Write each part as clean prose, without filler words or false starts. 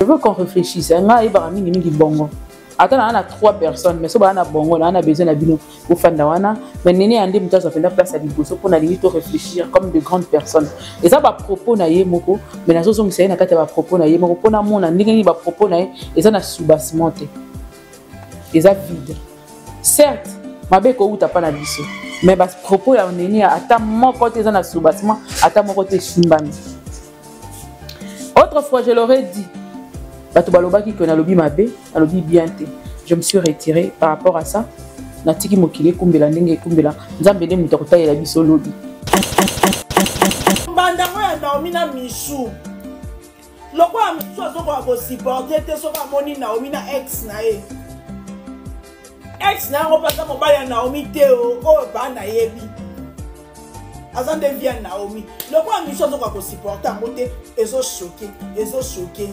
Je veux qu'on réfléchisse. On a mingi bongo. Attends, on a 3 personnes, mais si on a bongo, on a besoin de faire mais néné ande muta ça fait la place à liboso pour na limite réfléchir comme de grandes personnes. Et ça va propos na ye moko, mais na zozo ngisa na kata va propos na ye moko pona mona ndenge ba propos na ye, et ça na soubassement te. Et ça vide. Certes, mabe ko uta pa na biso, mais bas propos ya néné ata mon côté ça na soubassement, ata mon côté simbani. Autrefois, je l'aurais dit. Bato balobaki que na lobi mabe, na lobi bien te. Je me suis retiré par rapport à ça. Natiki mokile kumbela ndenge kumbela. Nzambe de muta kota ya biso lobi. Bandango ya Naomi na Michou. Loko ya Michou azoko ko supporter te soka moni Naomi na ex na ye. Ex na ngo pasa mobali ya Naomi te o bana yebi. Azande via Naomi. Loko ya Michou azoko ko supporter ngote ezo choqué.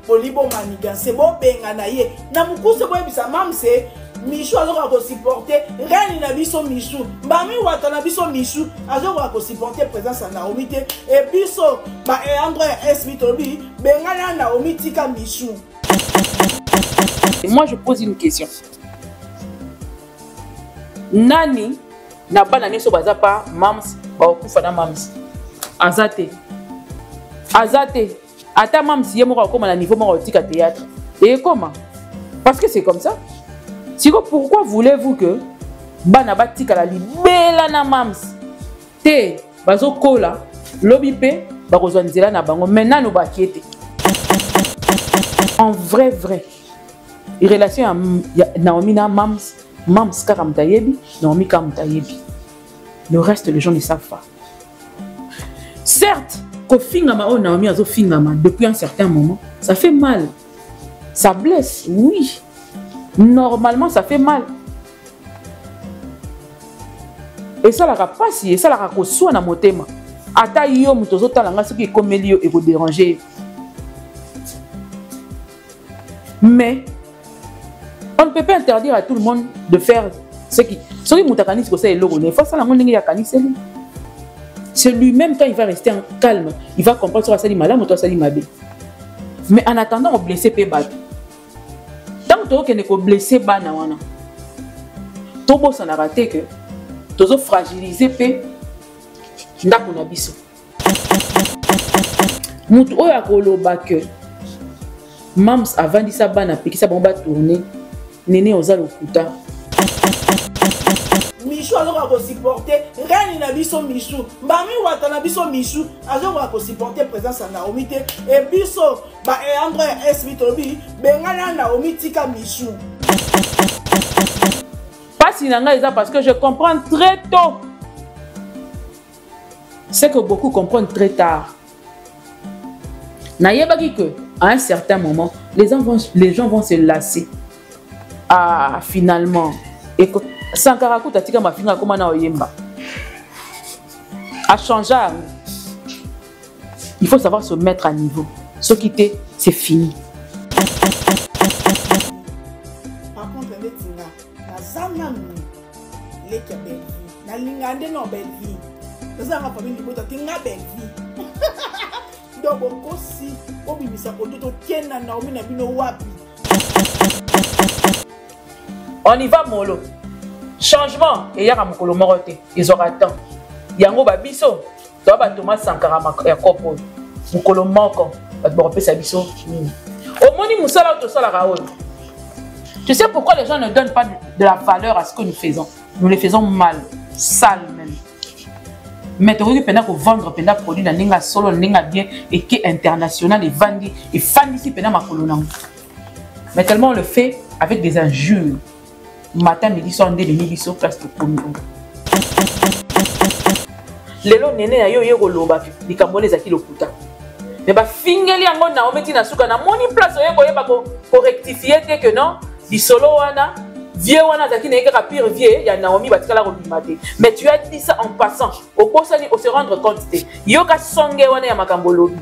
Polibo maniga c'est bon benga na ye. Na mukuse ko ebisa mamse Michou azoko ko supporter reine na biso Michou. Bami wata na biso Michou azoko ko supporter présence à Naomi te et biso ba André Esmitobi benga na Naomi tika Michou. Et moi je pose une question. Nani na bana neso bazapa mams ba okufa na mams. Azate. Ata même si yemo comme à niveau tika théâtre. Et comment? Parce que c'est comme ça. Pourquoi voulez-vous que bana batika la libela na mams te bazo kola lobi pe ba kozwanzela na bango maintenant no bakiete. En vrai relation à Naomi na mams karam tayebi, Naomi kam tayebi. Le reste les gens ne savent pas. Certes, Naomi a depuis un certain moment, ça fait mal. Ça blesse, oui. Normalement, ça fait mal. Et ça la passe, et ça la reçoit dans mon thème. Ata yo mutozo talanga ce qui est comme elio et vous déranger. Mais on ne peut pas interdire à tout le monde de faire ce qui. Ce qui mutakanis ko c'est logo, ne faut ça la monde ngi ya kaniseli. C'est lui-même, quand il va rester en calme, il va comprendre soit ça dit malade ou toi ça dit mabe. Mais en attendant, on blesse Pébat. Tant que tu es blessé, Tobo s'en a raté que tu as fragilisé P. Ndakuna biso. Moutou oya koloba que Mams avant dit ça bana peki ça bomba tourner néné oza lokuta. Michou azoko ko supporter reine na biso Michou. Bami wata na biso Michou azoko ko supporter présence à Naomi te et biso ba André Esmitobi benga na Naomi tika Michou. Pas si nanga eza parce que je comprends très tôt. C'est que beaucoup comprennent très tard. Nayebaki que à un certain moment les gens vont se lasser. Ah finalement écoute Sankarakou tatika ma finga comme na oyemba. À changer, il faut savoir se mettre à niveau. Ce qui t'est, c'est fini. Par contre, les tinga, la zana les qui belle vie, la lingande non belle vie. La zana famille du bota tinga belle vie. Donc aussi, obimisa ko to tiena na omi na bino wapi. On y va mollo. Changement et y'a un mokolo morote ils auront temps yango babiso to ba Thomas Sankara ya kopo mokolo moko ba borpe sa biso au moni musala to sala raol. Tu sais pourquoi les gens ne donnent pas de la valeur à ce que nous faisons? Nous les faisons mal, sale même. Mais tu veux pendant que vendre pendant produit na ninga solo ninga bien et qui international et vandi et fan ici pendant ma colonne. Mais tellement on le fait avec des injures. Matin, midi, soir, ndé, midi, soir, place de commun. Lelo nene ayo yego loba likambo les aki lokuta. Mais ba fingeli yango na ometi na suka na moni place oyeko yeba ko rectifier te que non, di solo wana, vieux wana zaki na yeka pire vieux ya Naomi batikala ko bimate. Mais tu as dit ça en passant. Au posani au se rendre compte te. Yoka songe wana ya makambo lobi.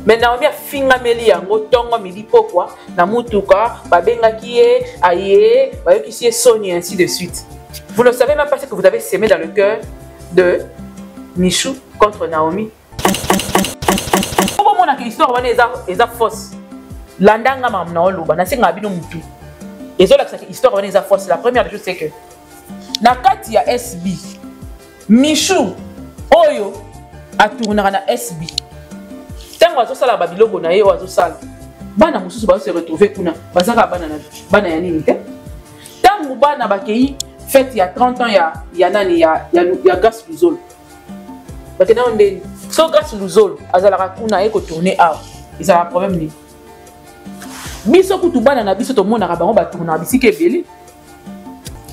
Mais Naomi a finga meli yango tongo midi pokwa na mutuka babengaki ye aye bayoki si Sony ainsi de suite. Vous ne savez même pas ce que vous avez sémé dans le cœur de Michou contre Naomi. Pourquoi mon histoire wana eza fausse? landanga mamna oloba na singa bino mutu ezolakisa que histoire wana eza force. La première chose c'est que na kati ya SB Michou oyo atournera na SB tango azosala babiloko na ye oyo azosala bana mosusu bazose retrouver kuna bazaka bana ya nini te tango bana bakei fête ya 30 ans ya nani ya Gas Luzolo bakena ondeni so Gas Luzolo azalaka kuna ye kotourner awa ezala problème ni biso kutu bana na biso tomonaka bango batournaka bisika ebele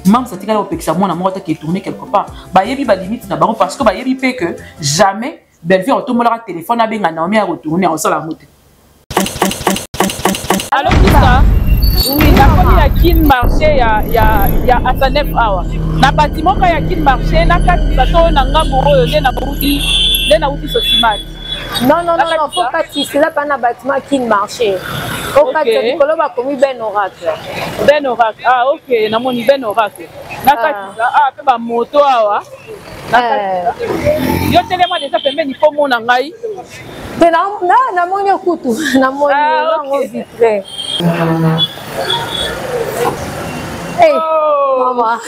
mam satikala opekisa mwana moko ataki etourner quelque part bayebi balimite na bango parce que bayebi mpe que jamais Belle-Vie otomolaka téléphone abenga Naomi ya retourner osala yango te. Alors ça oui, na komi ya kin marché ya Asanef awa na bâtiment ka ya kin marché na kati bato na ngambo oyo nde na uti sosimati. Non, faut pas c'est là pas na bâtiment kin marché. Au cas de koloba komi Ben Oracle. Ben Oracle. Ah OK, na moni Ben Oracle. Na kati pe ba moto awa. Yo telema déjà pembeni po mona ngai. Te na moni kutu, na moni ngo vitre. Hey, maman.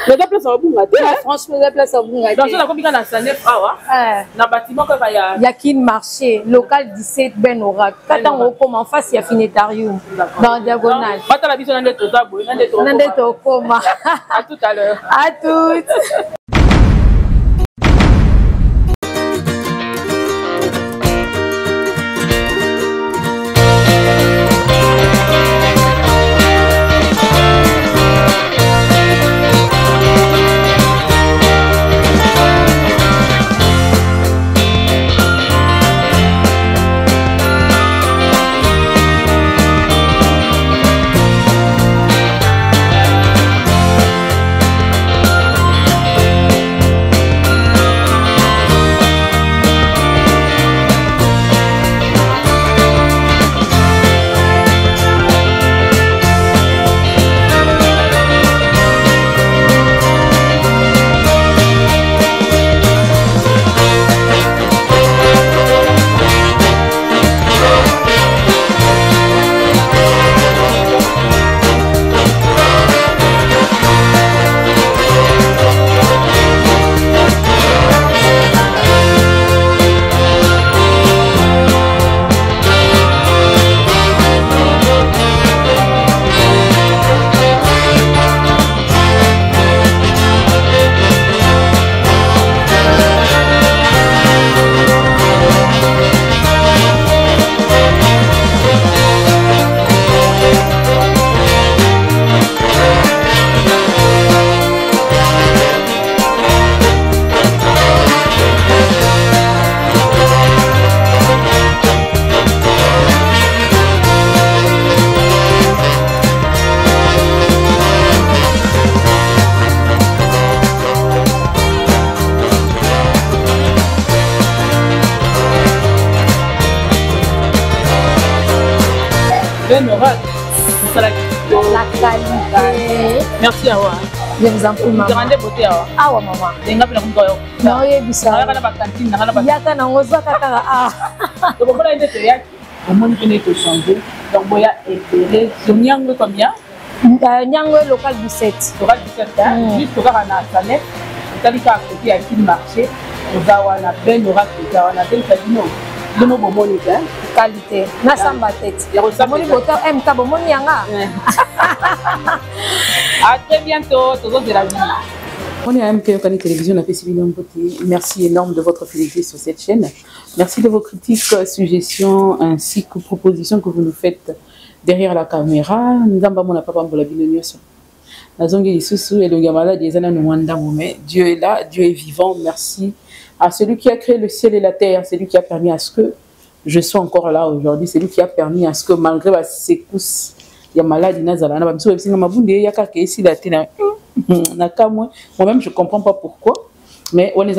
Le déplace au bunga. Franchement, le déplace au bunga. Dans ça comme na Sanef awa. Na bâtiment ka ya kin marché local 17 Ben Oracle. Quand on comme en face ya Finetarium dans diagonale. Bata la biso nande tozabo, nande to koma. À tout à l'heure. À toutes. Ben Oracle, la qualité. Merci à vous. Je vous en prie, maman. Tu rendez beauté à ah ouais, maman. Non, il y a du ça. Il y a qu'un angle, ça ah. Donc on va être là. Au moins on est au changer. Donc on va être sur Nyangwe combien? Nyangwe local 17. Local 17 juste au cas à Sanef. On t'a dit qu'à côté à qui marché. On a Ben Oracle, on a Ben Kadino. De nos bonbons qualité. Na samba tête. Moni boto MK bomoni yanga. À très bientôt. Toujours de la vie. On est à MK Yokani Télévision, la Pessimilion Côté. Merci énorme de votre fidélité sur cette chaîne. Merci de vos critiques, suggestions ainsi que propositions que vous nous faites derrière la caméra. Nous avons mon papa pour la binoniation. Dieu est là, Dieu est vivant. Merci à celui qui a créé le ciel et la terre, celui qui a permis à ce que je sois encore là aujourd'hui, celui qui a permis à ce que malgré ma secousse, il y a maladie, moi-même je ne comprends pas pourquoi, mais on est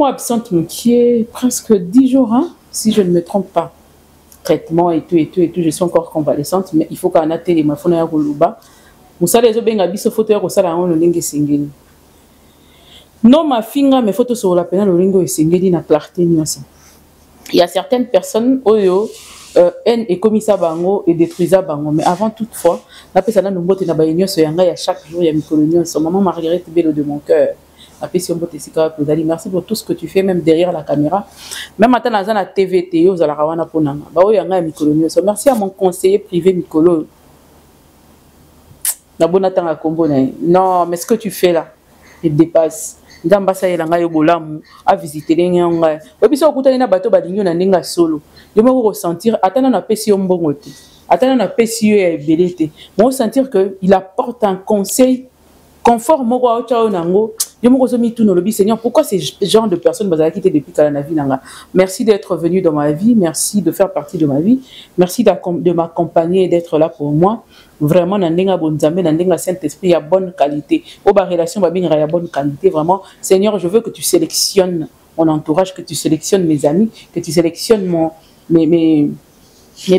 absente qui est presque 10 jours, hein, si je ne me trompe pas. Traitement et tout, je suis encore convalescente, mais il faut qu'on ait les mafons à Goluba. Vous savez, les autres ont photos au salon, on a non, ma finga, mes photos sur la peine, le lingo est singeli na clarté, il y a certaines personnes oyo haine et commissaire bango et détruisa bango, mais avant toutefois la personne nous botte na ba union so yanga ya chaque jour ya mikolonion so maman Marguerite Bello de mon cœur. Merci pour tout ce que tu fais, même derrière la caméra. Même maintenant, dans la TVT, aux Alarawana Ponanga. Merci à mon conseiller privé, Mikolo. Non, mais ce que tu fais là, il dépasse. Ndambasa yelanga yobolamu a visiter lenga. Obi so kutana na bato badinyo na ndinga solo. Je me ressentir atana na pesi yo mbongo te. Atana na pesi yo ya belete. Moi sentir que il apporte un conseil conforme moko a chao nango. Je me ressentis tout le Seigneur, pourquoi ces genre de personnes m'ont quitté depuis qu'elle a vie nanga. Merci d'être venu dans ma vie, merci de faire partie de ma vie, merci de m'accompagner et d'être là pour moi. Vraiment, nandenga bonzambe, nandenga Saint-Esprit à bonne qualité. Au bas relation babinga à bonne qualité, vraiment. Seigneur, je veux que tu sélectionnes mon entourage, que tu sélectionnes mes amis, que tu sélectionnes mes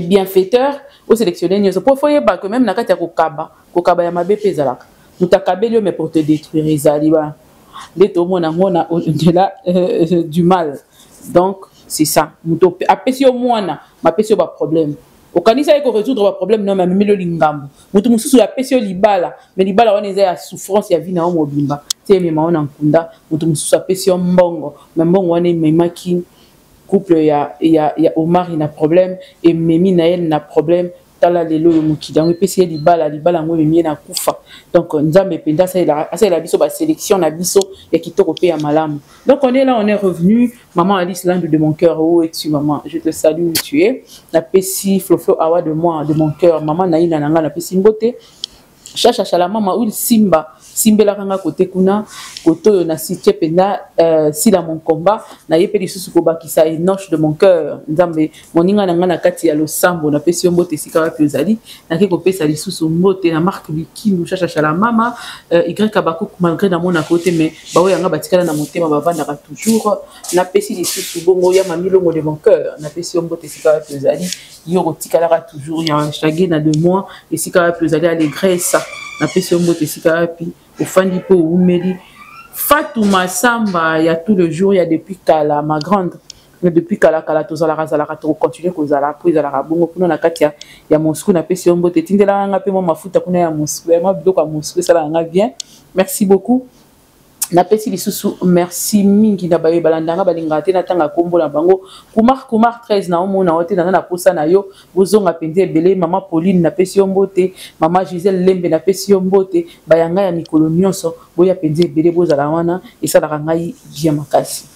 bienfaiteurs. Au sélectionner, nous pour faire que même nakati ya kokaba ya mabe pezalaka. Nous t'accabelons mais pour te détruire, Isaliba. Au-delà du mal. Donc, c'est ça. Apesi au moins, ma pesi au problème. Au canisa il faut résoudre le problème non mais le lingam. Mutu mususu ya pesi au libala, mais libala on est à souffrance ya vie na o bimba. Tie mema on nkunda, mutu mususu ya pesi au mbongo, mais mbongo on est memaki couple ya Omar il a problème et Memi Naël n'a problème. Tala lelo yo mukida on pesi libala ngo memi na kufa. Donc nzambe penda ça il a biso ba sélection na biso ya kitoko pe ya malamu. Donc on est là, on est revenu. Maman Alice Land de mon cœur, où es-tu maman? Je te salue où tu es. La pesi Floflo Awa de moi, de mon cœur. Maman Naïna Nanga la pesi mbote. Chacha la maman ou Simba Simbela kanga kote kuna koto na sitie penda si la mon combat na yepe lisusu ko bakisa enoche de mon cœur nzambe moninga nanga na kati ya losambo na pesi mbote sika wa pezali na ke ko pesa lisusu mbote na marque bikindu chacha la mama y kabako malgré na mona côté mais bawe yanga batikala na motema bavanda ka toujours na pesi lisusu bongo ya mamilongo de mon cœur na pesi mbote sika wa pezali yo tikala toujours ya hashtag na 2 mois et sika wa pezali allégresse na pesi mbote sika pi au fandi po umeli Fatou Massamba il y a tout le jour il y a depuis Kala ma grande depuis Kala tozala to continuer kozala prise à la rabongo pour na katia ya Moscou na pesi mbote tindela nga pe mo mafuta kuna ya Moscou ya biloko ya Moscou ça nga bien merci beaucoup na pesi lisusu merci mingi na baye balandanga balingate na tanga kombo na bango Kumar 13 na omona wote na posa na yo bozonga pende ebele mama Pauline na pesi mbote mama Gisèle Lembe na pesi mbote bayanga ya mikolo nyonso boya pende ebele bozala wana esalaka ngai bien makasi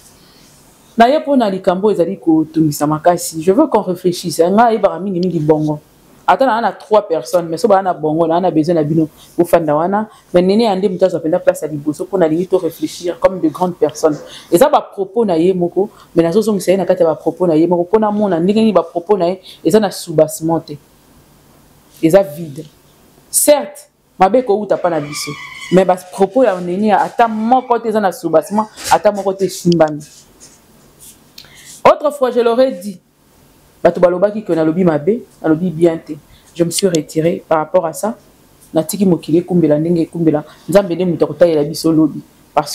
na ye pona likambo ezali ko tumisa makasi je veux qu'on réfléchisse ngai ba mingi bongo. Attends, on a 3 personnes, mais si on a bongo, on a besoin de bino pour faire dawana. Mais néné andi mutazo penda place à liboso pour na limite réfléchir comme de grandes personnes. Et ça va propos na ye moko, mais nazo zongi sai na kata ba propos na ye moko pona mona ndenge ni ba propos na ye, et ça na soubassement te. Et ça vide. Certes, mabe ko uta pa na biso, mais ba propos ya néné ata moko te ça na soubassement, ata moko te simbani. Autrefois, je l'aurais dit. Je me suis retiré par rapport à ça. Parce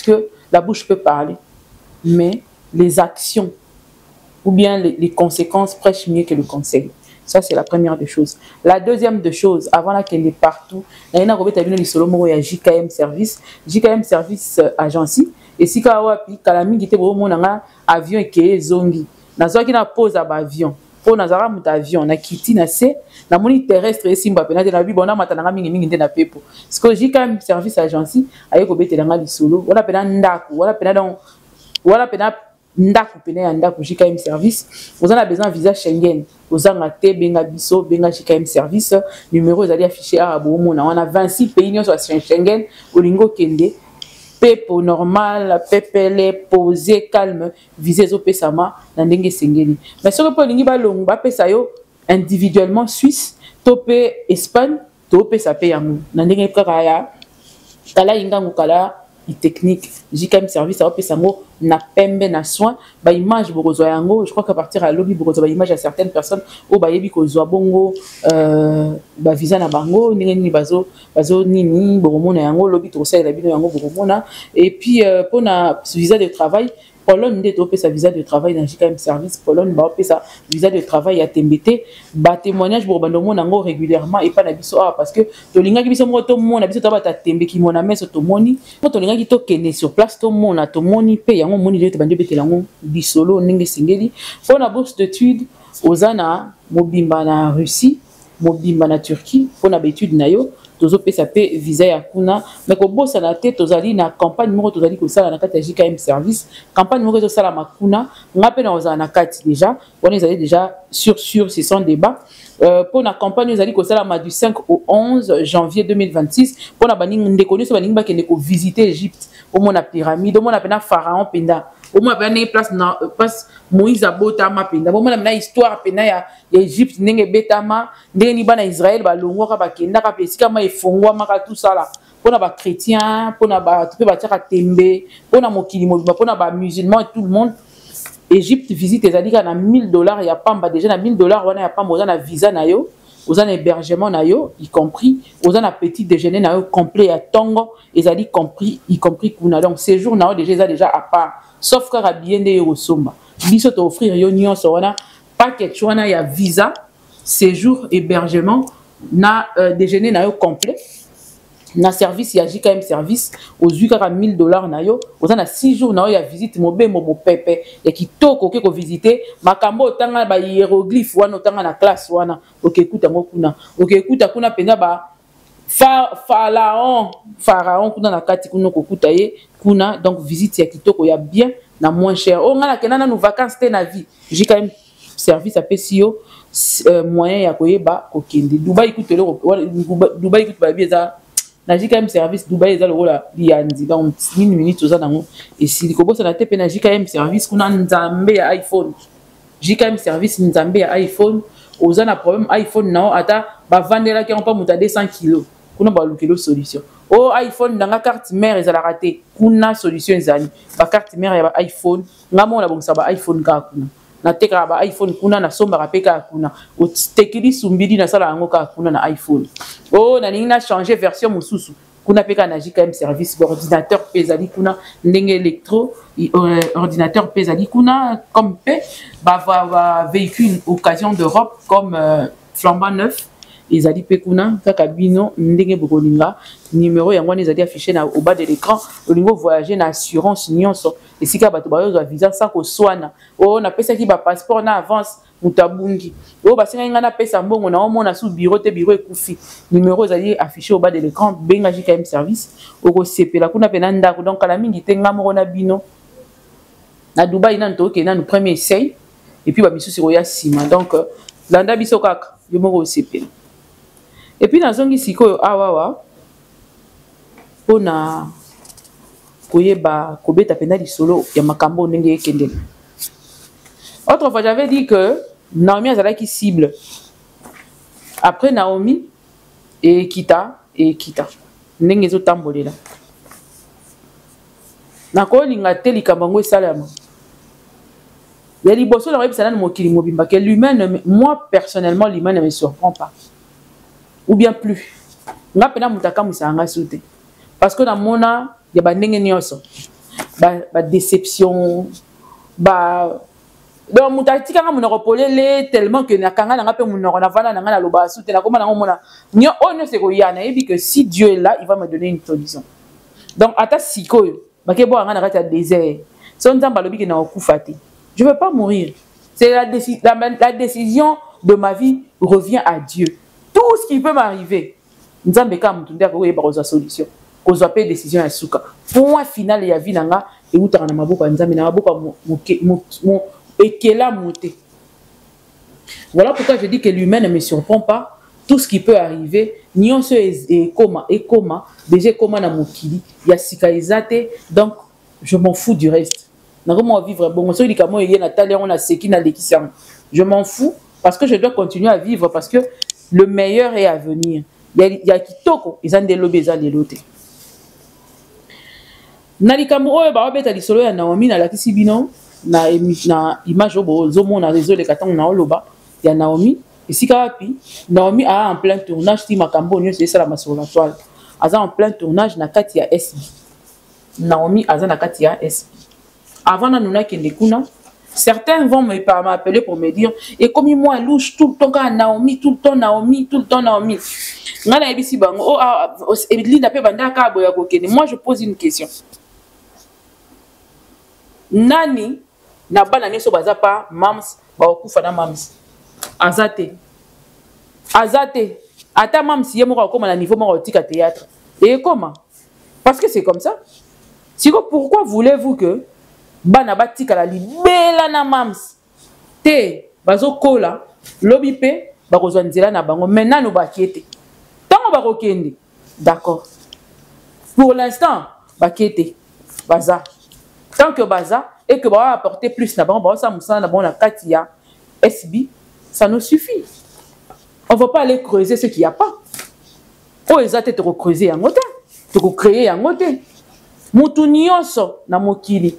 que la bouche peut parler, mais les actions ou bien les conséquences prêchent mieux que le conseil. Ça, c'est la première des choses. La deuxième des choses, avant là qu'elle est partout, il y a un JKM Service, JKM Service Agency, et si il y a un avion qui est zongi, il y a pose à avion. Pour nazara mutavion na kiti na se na moni terrestre simba pena de la bi bona matananga mingi na pepo parce que j'ai quand même service agency aye ko betela nga lisolo wala pena ndaku wala pena ndaku pena ya ndaku j'ai quand même service vous en avez besoin visa Schengen vous en avez benga biso benga j'ai quand même service numéro ezali affiché à bomona on a 26 pays sur Schengen olingo kende pepo normal, pepele, posé, calme, visé zo pesama, nandenge sengeni. Mais ce que pour l'ingi balong, ba pesa yo individuellement Suisse, topé Espagne, topé sa paye amu. Nandenge prakaya, kala inga ngukala, technique, j'ai quand même service à pesa ngo na pembe na soin, ba image borozo yango, je crois qu'à partir à lobby borozo ba image à certaines personnes, au ba yebi ko zo bongo, ba visa na bango, ni bazo nini boromona yango lobby to ça la bino yango boromona et puis pour na visa de travail Pologne nde to sa visa de travail dans JKM service Pologne ba sa visa de travail à TMBT ba témoignage bo bando mona ngo régulièrement et pas na biso parce que to linga ki biso mo to mona biso to ba ta tembe ki mona meso to moni to linga ki to kene sur place to mona to moni pe yango moni de bande betela ngo bisolo ndenge singeli pour na bourse d'études ozana mobimba na Russie mobimba na Turquie pour na étude na yo tozo pesa pe visa ya kuna mais ko bossa na te tozali na campagne moko tozali ko sala na kati ya JKM service campagne moko to sala makuna ngape na ozana na kati déjà on est allé déjà sur ce sont débat pour la campagne nous allons ko sala du 5 au 11 janvier 2026 pour na baning ndeko so baning ba kende ko visiter Égypte au mona pyramide au mona pena pharaon penda au moins ben place na place Moïse abotama penda au moins na histoire pena ya Égypte ndenge betama ndenge ni bana Israël ba longwa ba kenda ka pesika ma efongwa maka tout ça là pour na ba chrétien pour na ba tu peux ba tira tembe pour na mokili mobimba pour na ba musulman et tout le monde Égypte visite ezalika na $1000 ya pamba déjà na $1000 wana ya pamba na visa na yo ozana hébergement na yo y compris ozana petit déjeuner na yo complet ya tongo ezali compris y compris kuna donc séjour na yo déjà à part sauf ka bien de osomba biso to offrir yo nyonso wana package wana ya visa séjour hébergement na déjeuner na yo complet na service ya JKM service aux $1000 na yo ozana 6 jours na yo ya visite mobembo mopepe ya kitoko ke ko visiter makambo otanga ba hiéroglyphe wana otanga na classe wana okekuta ngo kuna okekuta kuna penza ba pharaon kuna na kati kuna kokuta ye kuna donc visite ya kitoko ya bien na moins cher o ngana kenana nous vacances te na vie JKM service a pesio moyen ya koyeba kokende Dubai kutelo Dubai kutuba bieza na JKM service Dubai eza lokola liandi donc 1 minute oza nango esili kobosa na te pe na JKM service kuna nzambe ya iPhone JKM service nzambe ya iPhone oza na problème iPhone nao ata bavandela ki on muta 200 kg kuna ba lukelo solution o iPhone nanga carte mère ezala raté kuna solution ezali ba carte mère ya ba iPhone ngamo na bongisa ba iPhone ka kuna na teka ba iPhone kuna na somba rapeka kuna o tekili sumbidi na sala yango ka kuna na iPhone oh na ninga changer version mususu kuna peka na JKM service ordinateur pezali kuna ndenge électro ordinateur pezali kuna comme pe ba véhicule occasion d'Europe comme flambant neuf ezali pe kuna kaka bino ndenge bokolinga numéro yango ezali affiché na au bas de l'écran olingo voyager na assurance nyonso esika bato bayo visa sa ko swana o na pesa ki ba passeport na avance mutabungi o basinga ngana pesa mbongo na omona sous bureau te bureau ekufi numéro ezali affiché au bas de l'écran benga JKM service oko sepela kuna pena ndako donc kala mingi te ngamo na bino na Dubai na ntoke na premier essai et puis ba misusi ko ya sima donc landa biso kaka yo moko sepela et puis nazongi sikoyo awawa pona koyeba kobeta pena lisolo ya makambo ndenge ekendela. Autrefois j'avais dit que Naomi azalaki cible après Naomi et Kita ndenge ezotambolela nakolinga te likambo ngo esalama ya liboso na yebisa na mokili mobimba que l'humain moi personnellement l'humain ne me surprend pas ou bien plus nga pena mutaka musanga soute parce que na mona ya ba ndenge nyonso ba déception ba donc mutatika nga munoko polele tellement que na kanga nga pe munoko na vana nga na loba soute na koma na mona nyo onyo se ko yana ebi que si Dieu est là il va me donner une solution donc ata sikoyo ba ke bo nga na kati ya désert so nzamba lobi ke na okufa te je veux pas mourir c'est la décision de ma vie revient à Dieu. Tout ce qui peut m'arriver, nous avons une solution. Nous avons une décision à souka. Point final ya vie nanga et où t'as na maboka nzambe na maboka mo ekela monter. Voilà pourquoi je dis que l'humain ne me surprend pas. Tout ce qui peut arriver, nyonso et coma déjà coma na mokili ya sikaizate donc je m'en fous du reste. Comment vivre bon je m'en fous parce que je dois continuer à vivre parce que le meilleur est à venir. Il y a kitoko ils ont des lobbies ils ont des lotés. Nalikambo ba beta lisolo ya Naomi na lakisi bino na image obo zomo na réseau de katang na oloba ya Naomi esika wapi Naomi a en plein tournage ti makambo nyo c'est ça la sur la toile aza en plein tournage na kati ya SB Naomi aza na kati ya SB avant nanuna kende kuna. Certains vont m'appeler pour me dire, et comme moi louche tout le temps quand Naomi, tout le temps Naomi, tout le temps Naomi. Moi je pose une question. Nani na banane so baza pa mams ba okufa na mams. Azate. Azate. Ata mams yemo ko koma na niveau mo tika théâtre. Et comment? Parce que c'est comme ça. Pourquoi voulez-vous que bana batika la libela na mams te bazo kola lobi pe bakozwa nzela na bango maintenant no bakiete tango bakokende d'accord pour l'instant bakiete baza tant que baza et que va apporter plus na bango ça musana na bango na katia SB ça nous suffit. On va pas aller creuser ce qu'il y a pas. Oh ezate te creuser yango te te créer yango te mutu nyonso na mokili.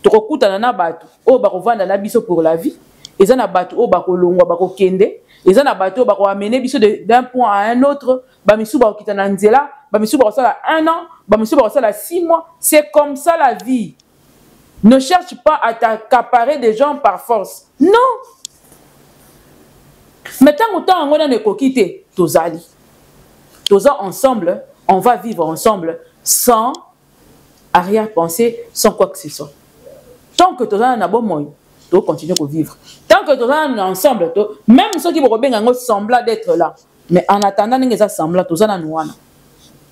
Tokokuta na bato o bakovanda na biso pour la vie eza na bato o bakolongwa bakokende eza na bato o bakoamene biso d'un point à un autre bamisu bakokita na nzela bamisu bakosala 1 an bamisu bakosala 6 mois. C'est comme ça la vie. Ne cherche pas à t'accaparer des gens par force, non. Mais tant autant on a nekokite tozali toza ensemble, on va vivre ensemble sans arrière-pensée, sans quoi que ce soit. Tant que tu as un bon moyen, tu continues à vivre. Tant que tu as un ensemble, même ceux qui vont sembler d'être là, mais en attendant qu'ils assemblent, tu as un nouana.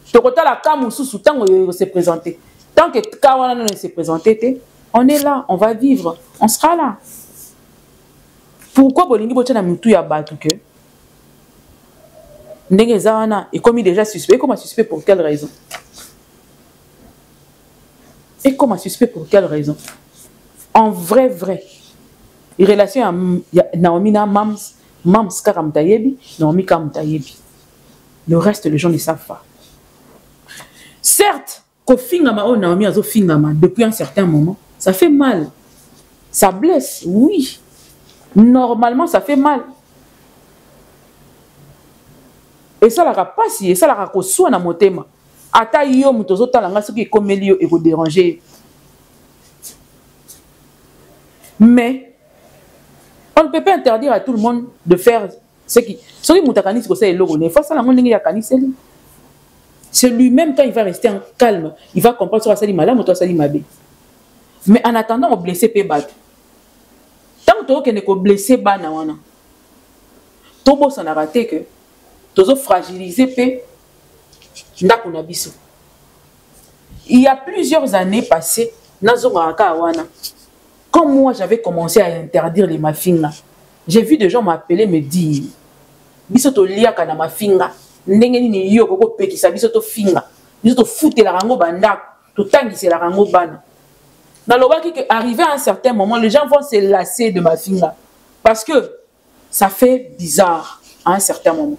Tu as la camusou tant que se présenter. Tant que Kawana ne se présenter, on est là, on va vivre, on sera là. Pourquoi Bolingi Bochana Moutou ya batu que Ndengezana est commis déjà suspect. Et comment suspect pour quelle raison? Et comment suspect pour quelle raison? En vrai, il relation à Naomi na Mams Karamtayebi, Naomi Karamtayebi. Le reste, les gens ne savent pas. Certes, qu'au fingama ou Naomi azo fingama depuis un certain moment, ça fait mal. Ça blesse, oui. Normalement, ça fait mal. Et ça la rapassi, et ça la rakosoua na motema. Ata yo mutozo talanga ce qui est comme elio et vous déranger. Mais on ne peut pas interdire à tout le monde de faire ce qui. Ce qui moutakani c'est le rené. Face à la monde qui a cani c'est lui-même quand il va rester en calme, il va comprendre sur sali malade ou toi sali mabé. Mais en attendant on blessé pe bat. Tant que tu ne ko blessé bana wana. Tobo ça n'a raté que tozo fragiliser pe ndakuna biso. Il y a plusieurs années passées nazonga ka wana. Quand moi j'avais commencé à interdire les mafinga, j'ai vu des gens m'appeler me dire biso to liaka na mafinga ndenge nini yo koko pekisa biso to finga biso to fouter la rango banda to tangisi la rango bana. Dans le bas que arrivé à un certain moment les gens vont se lasser de mafinga parce que ça fait bizarre à un certain moment.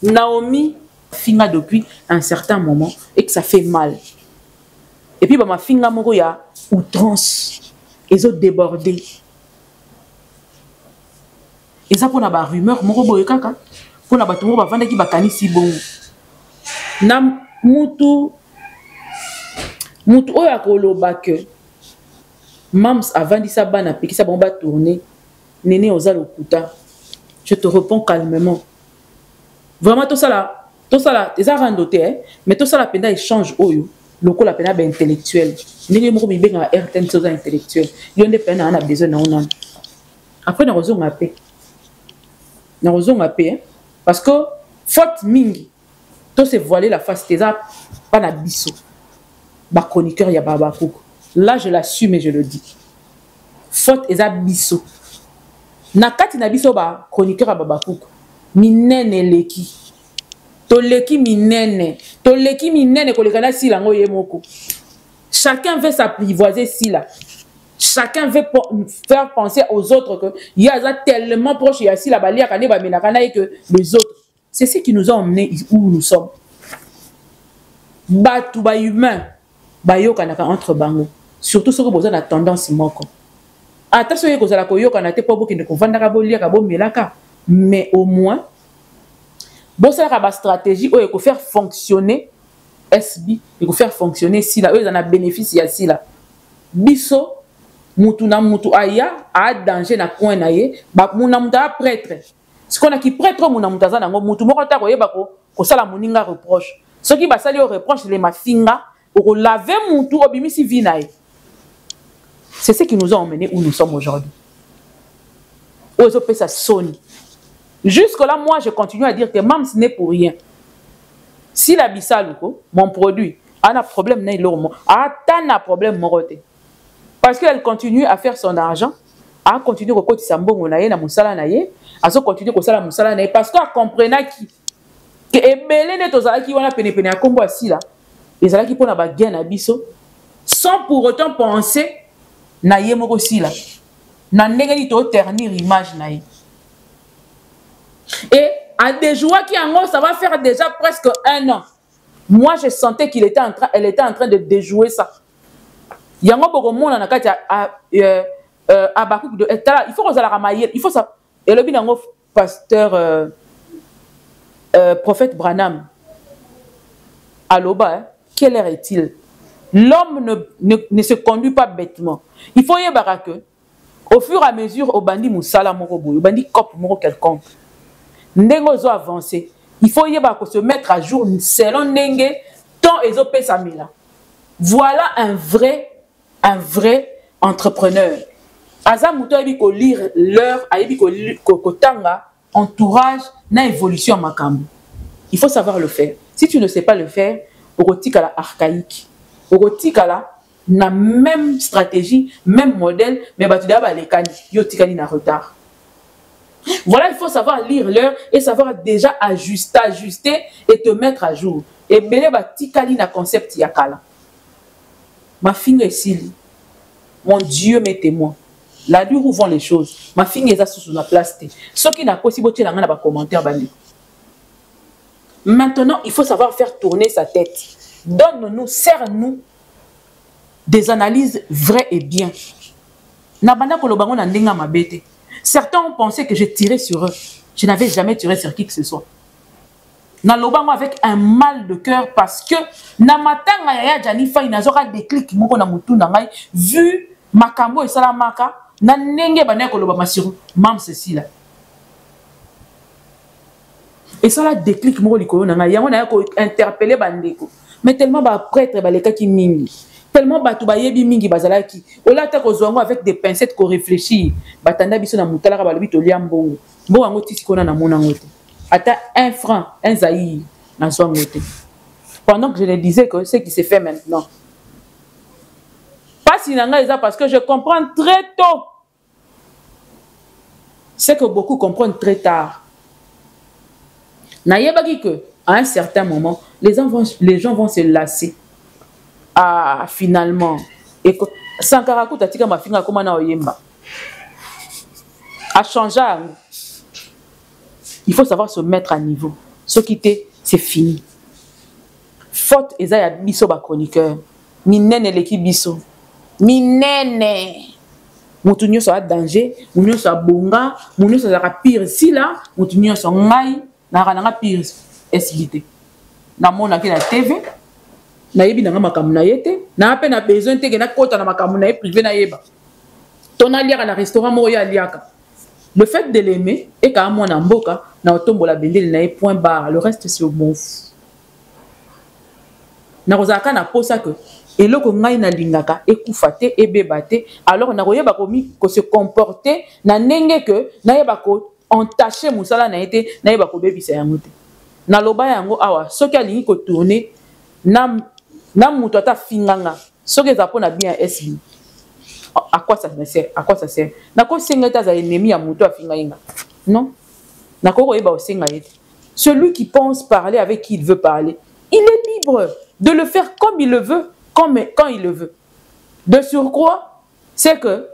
Naomi finga depuis un certain moment et que ça fait mal. Et puis ma finga moko ya outrance, ils ont débordé. Et ça pour na ba rumeur moko boye kaka, pour na bato moko ba vanda ki bakani si bon. Na mutu oya koloba que Mams avant dit ça bana pe ki ça bon ba tourner, néné oza lokuta. Je te réponds calmement. Vraiment tout ça là, ils ont rendoté, mais tout ça la penda échange oyo. Loko la pena ben intellectuel. Nenge moko mi benga RTN soza intellectuel. Yo nde pena ana besoin na onan. Après na raison ngapé. Na raison ngapé parce que faute mingi to se voiler la face teza pas na biso. Ba chroniqueur ya baba koko. Là je l'assume et je le dis. Faute eza biso. Na kati na biso ba chroniqueur ya baba koko. Minene leki. Toleki minene kolekana si lango yemoko. Chacun veut s'apprivoiser si là. Chacun veut faire penser aux autres que il y a tellement proche il y a si la balia kane ba menakana et que les autres. C'est ce qui nous a emmenés où nous sommes. Batu ba humain ba yokanaka entre bango. Surtout ceux qui ont la tendance moko. Attention yeko zala ko yokana te po bokende ko vanda ka bolia ka bomelaka mais au moins bon, ça a une stratégie où il faut faire fonctionner SB et faire fonctionner si là eux en a bénéfice ici là biso mutu na mutu aya a danger na coin na ye ba muna muta prêtre ce qu'on a qui prêtre muna muta za nango mutu moko ta ko yeba ko sala muninga reproche ce qui ba sali au reproche les mafinga pour laver mutu obimisi vina ye. C'est ce qui nous a emmenés où nous sommes aujourd'hui. Ozo pesa soni. Jusque là moi je continue à dire que même ce n'est pour rien. Si la bisaluko mon produit a un problème na ilormo a un problème morote. Parce qu'elle continue à faire son argent, à continuer à côté sambongo na ye na musala na ye, à se continuer à sala musala na ye parce qu'elle comprenait que ebele ne tozala ki wana pene pene ya kombo asila, ezala ki pona ba gain na biso sans pour autant penser na ye moko sila. Na ndenge ni to ternir image na ye. Et à des joies qui en haut, ça va faire déjà presque 1 an. Moi je sentais qu'elle était en train de déjouer ça. Yango boko mona na kati Abakouk de il faut que ça ramaille, il faut ça et le binango pasteur prophète Branham Aloba, quelle heure est-il? L'homme ne se conduit pas bêtement. Il faut y avoir que au fur et à mesure au bandi musala moko boy, au bandi cop moko quelconque. Ndengo zo avancer. Il faut y avoir que se mettre à jour selon nenge tant ezo pesa mila. Voilà un vrai entrepreneur. Aza muto ayebi ko lire l'heure, ayebi ko tanga entourage na évolution makambo. Il faut savoir le faire. Si tu ne sais pas le faire, okotika la archaïque. Okotika la na même stratégie, même modèle, mais bah tu dois aller kani, yo tikani na retard. Voilà, il faut savoir lire l'heure et savoir déjà ajuster et te mettre à jour. Et belé ba tikali na concept yakala. Ma fille est ici. Mon Dieu, mes témoins. Là où vont les choses. Ma fille est sous la place. Ce qui n'a pas possible, n'a pas commentaire. Maintenant, il faut savoir faire tourner sa tête. Donne-nous, serre-nous des analyses vraies et bien. Certains ont pensé que j'ai tiré sur eux. Je n'avais jamais tiré sur qui que ce soit. Nalobango avec un mal de cœur parce que na matanga ya Janifa inazoka déclic moko na mutu na ngai vu makambo esala maka na nenge bana koloba masiru mam ceci là et ça la déclic moko likolo na ngai yango na ko interpeller bandeko mais tellement ba prêtre ba leka ki mingi tellement batu ba yebi mingi bazalaki ola ta ko zongo avec des pincettes ko réfléchir batanda biso na mutala ka balobi to liambo bo wango tisi kona na mona ngote. Attends 1 franc, 1 zaï, dans son côté. Pendant que je le disais que ce qui s'est fait maintenant. Pas si parce que je comprends très tôt. C'est que beaucoup comprennent très tard. N'ayez que à un certain moment, les gens vont se lasser. Ah, finalement. Et Sankarakou tatika ma finga comme na oyemba. A changer. Il faut savoir se mettre à niveau. Ce qui t'est, c'est fini. Faute, et ça y a biso ba chroniqueur. Minene l'équipe biso. Minene. Moutounio soit danger, moutounio soit bonga, moutounio soit pire. Si là, moutounio soit ngai, n'a pire SBT. Na mona ki na TV, na yebi na makamu na yete, na ape na besoin te na kota na makamu na privé na yeba. Ton aliaka na restaurant moya aliaka. Le fait de l'aimer et qu'à mon amboka na otombo la bendele na point barre, le reste c'est au bon. Na rozaka na posa que eloko ngai na lingaka ekufate ebebate alors na royeba komi ko se comporter na nenge que na yeba ko entacher musala na été na yeba ko bebisa ya mote. Na loba yango awa soki alingi ko tourner na muto ata finganga soki za pona bien SB. À quoi ça me sert? À quoi ça sert? Nako sengeta za ennemi ya muto afinga inga. Non? Nako yeba osenga yete. Celui qui pense parler avec qui il veut parler, il est libre de le faire comme il le veut, quand il le veut. De surcroît, c'est que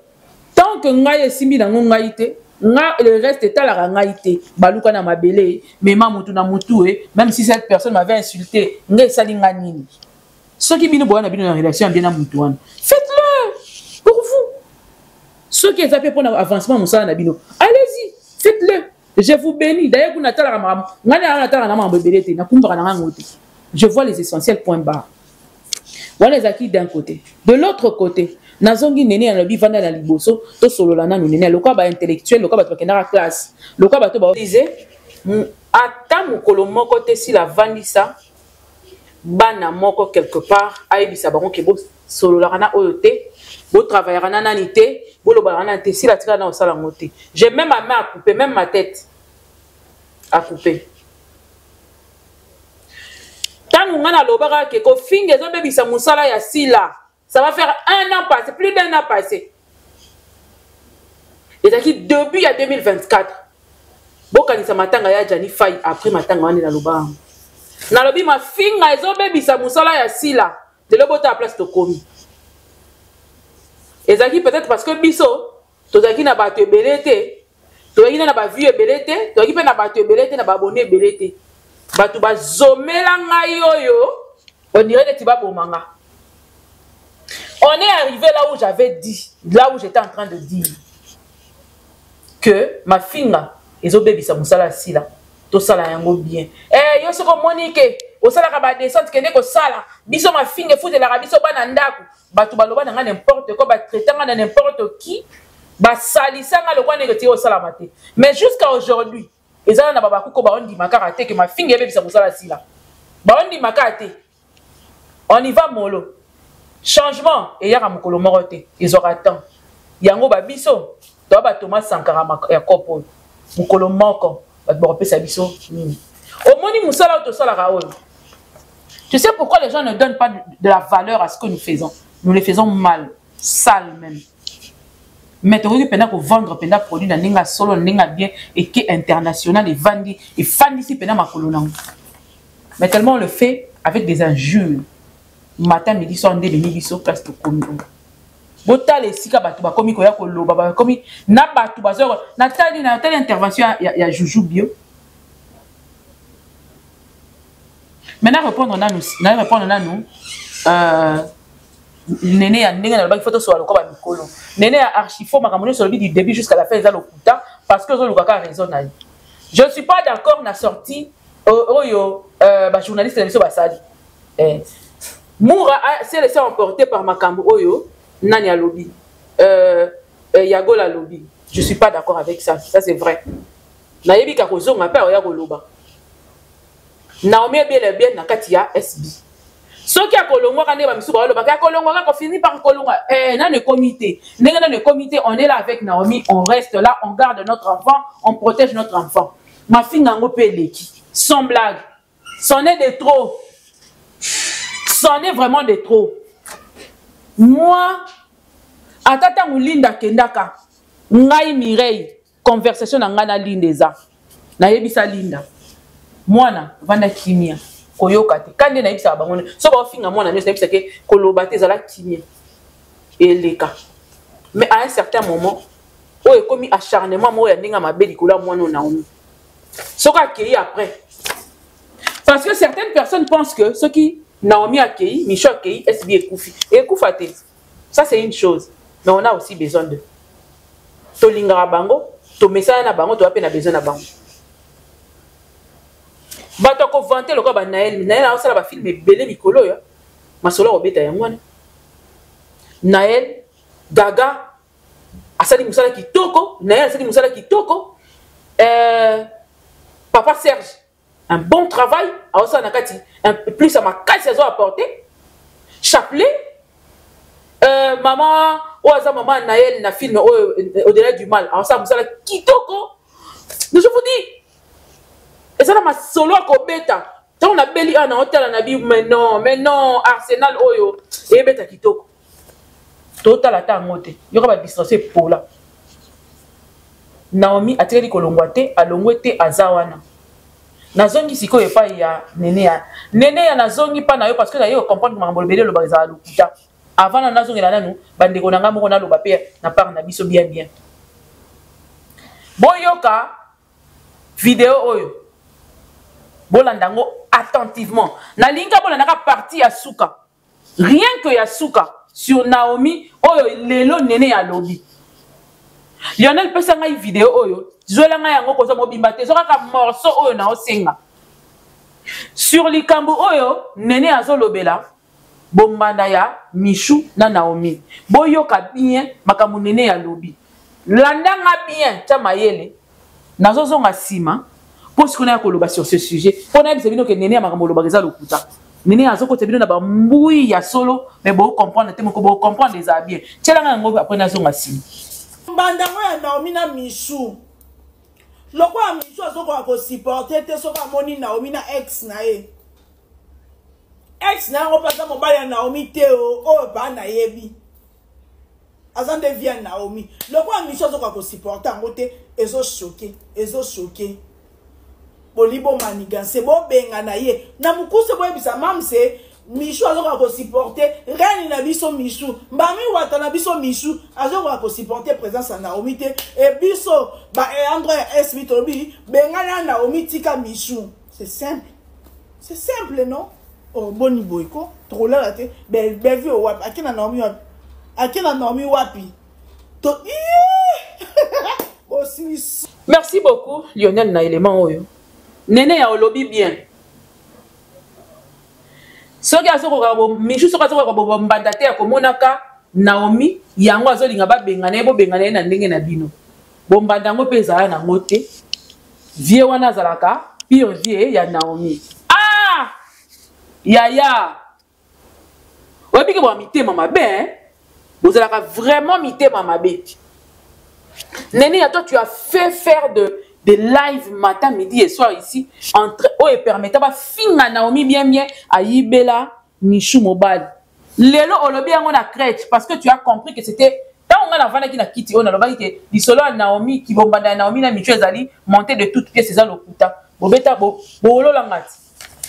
tant que ngaye simi na ngaite, le reste est à la ngaite, baluka na mabele, mais ma mutu na mutu même si cette personne m'avait insulté, ngaye salinga nini. Ceux qui bino boya na bino na rédaction bien na mutu wana. Faites-le pour vous. Ceux qui ont pour l'avancement, allez-y, faites-le. Je vous bénis. D'ailleurs, vous n'avez pas de je vois les essentiels point barre. Voilà les acquis d'un côté. De l'autre côté, nazongi nene alobi vanda na liboso to solo lana no nene loka ba intellectuel loka ba to kena classe loka ba to ba disait ata mukolo moko te si la vandisa bana moko quelque part ayebisa bango ke bo solo lana oyote bo travailler na nani te bo lo ba na te si la tika na osala ngote. J'ai même ma main à couper, même ma tête à couper. Tant on a l'obara que ko finge zo bebisa musala ya sila. Ça va faire 1 an passé, plus d'1 an passé. Et ça qui début à 2024. Bokanisa matanga ya Jani Faye après matanga wani na loba. Na lobi ma finga ezo bebisa musala ya sila. De lobota à place to komi. Et ça qui peut-être parce que biso tozaki na bato ebelete, tozaki na ba vie ebelete, tozaki pe na bato ebelete na ba abonné ebelete. Bato ba zomela ngai oyo, on dirait que tu vas bomanga. On est arrivé là où j'avais dit, là où j'étais en train de dire que ma fille, ezo baby sa musala sila, to sala yango bien. Eh yo soko Monique, o sala ka ba descente kende ko sala, biso ma fille fout de la rabiso bana ndako, bato baloba na n'importe quoi, ba traiter na n'importe qui, ba salisa nga lokwa négoti o sala maté. Mais jusqu'à aujourd'hui, ezala na baba kuko ba on di makara te que ma fille baby sa musala sila. Ba on di makara te. On y va mollo. Changement et yaka mukolo morote ils aura temps yango ba biso to ba Thomas Sankara ya kopo mukolo moko ba pesa biso au moni musala auto sala raol. Tu sais pourquoi les gens ne donnent pas de la valeur à ce que nous faisons? Nous les faisons mal, sale même. Mais tu peux pas vendre pena produit na ninga solo ninga bien et qui international et vandi et fandi si pena makolo nango. Mais tellement on le fait avec des injures. Matin, midi, soir, on est venu sur place de commis. Bota les sika batuba commis koya kolo baba commis na batuba zo na tali intervention ya Joujou Bio. Maintenant répondre na nous Néné ya ndenge na ba photo sur le ko ba mikolo. Néné ya archifo makamoni sur le du début jusqu'à la fin za lokuta parce que zo lukaka raison na. Je suis pas d'accord na sortie oyo ba journaliste na biso basali. Moura s'est laissé emporter par Makambo Oyo, Nani Alobi, Yagola Lobi. Je ne suis pas d'accord avec ça, ça c'est vrai. Nayebi Kakozo n'a pas Oya Goloba. Naomi bien bien na Katia SB. Ce qui a Kolongo quand on Misuba Loba, Kolongo quand on finit par Kolongo, dans le comité, dans le comité, on est là avec Naomi, on reste là, on garde notre enfant, on protège notre enfant. Ma fille n'a pas Leki, sans blague, c'en est de trop. C'en est vraiment de trop. Moi, atata mulinda kendaka, ngai Mireille, conversation na ngana lindeza. Na yebisa linda. Mwana vanda kimia, koyoka te. Kande na yebisa bango. So ba finga mwana nyos na yebisa ke koloba te zala kimia. Eleka. Mais à un certain moment, o e komi acharnement mo ya ndinga mabeli kola mwana na omi. Soka kei après. Parce que certaines personnes pensent que ceux qui Naomi Akei, Michel Akei, SB et Koufi. Et Koufate. Ça, c'est une chose. Mais on a aussi besoin de. Tolingara bango, to message na bango, to appelle na besoin na bango. Bato ko vanter le ba Naël, Naël a aussi la film belé mikolo ya. Masolo obeta ya mwana. Naël, Gaga, asali musala kitoko, Naël asali musala kitoko. Papa Serge. Un bon travail, un peu plus à ma casse, elles ont apporté. Chapelet, maman, maman Naël, na film au-delà du mal. Alors ça, vous allez kitoko. Mais je vous dis, et ça, ma solo à Kobeta. On a belli un hôtel, on a dit, mais non, Arsenal, oyo, et beta kitoko. Total à ta moté. Il y aura des distances pour là. Naomi a tiré les colomboité, à l'ongwete, à Zawana. Nazongi siko epa ya nene ya nazongi pa na yo parce que na yo comprendre mambo belé lo baza lokuta avant na nazongi la nanu bandeko nanga moko na lo ba pe na part na biso bien boyoka vidéo oyo bolandango attentivement na linga bolanda ka partie ya suka rien que ya suka sur Naomi oyo lelo nene ya lobi Lionel pesa ngai vidéo oyo zola ngai yango koza mobimba te zoka ka morceau oyo na osenga Sur likambo oyo nene azolobela bombanda ya Michou na Naomi boyoka bien makambo nene ya lobi landanga bien ta mayele nazozonga sima pour ce qu'on a koloba sur ce sujet pour na bino que nene ya makambo lobakeza lokuta nene azokota bino na ba mbui ya solo mais bo comprendre te moko bo comprendre les bien tchelanga ngo après nazonga sima mbandango ya Naomi na Michou loko ya Michou azokoka ko supporter te soka moni Naomi na ex na ye ex na ngo pasa mobali ya Naomi te o ba na yebi azande via Naomi loko ya Michou azokoka ko supporter ngo te ezo choquer bolibo maniganse bo benga na ye na mukuse bo ebisa mamse Michou azokoka ko supporter reine na biso Michou mbami wata na biso Michou azokoka ko supporter présence ya Naomi te e biso ba André S Mitobi benga na Naomi tika Michou c'est simple non oh boni boyko trop là te bevi o wapi akina Naomi wapi to merci beaucoup Lionel na élément oyo nene ya olobi bien soki azokoka Michou soki azokoka bombanda te ya komonaka Naomi yango azolinga babengana ye bobengana ye na ndenge na bino bombanda yango mpe ezala nango te vie wana azalaka pire vie ya Naomi yaya oyebiki bwa mitema mabe bozalaka vraiment mitema mabe nene ya toi tu as fait faire de live matin, midi et soir ici, entre eux et permettant ba finga Naomi bien à Yibela Michou Mobile. Lelo olobi yango na crèche parce que tu as compris que c'était tant on a vana qui na kiti on a loba que disolo Naomi qui bombanda Naomi na Michou ezali monter de toutes pièces ça lokuta. Bobeta bo bolo langati.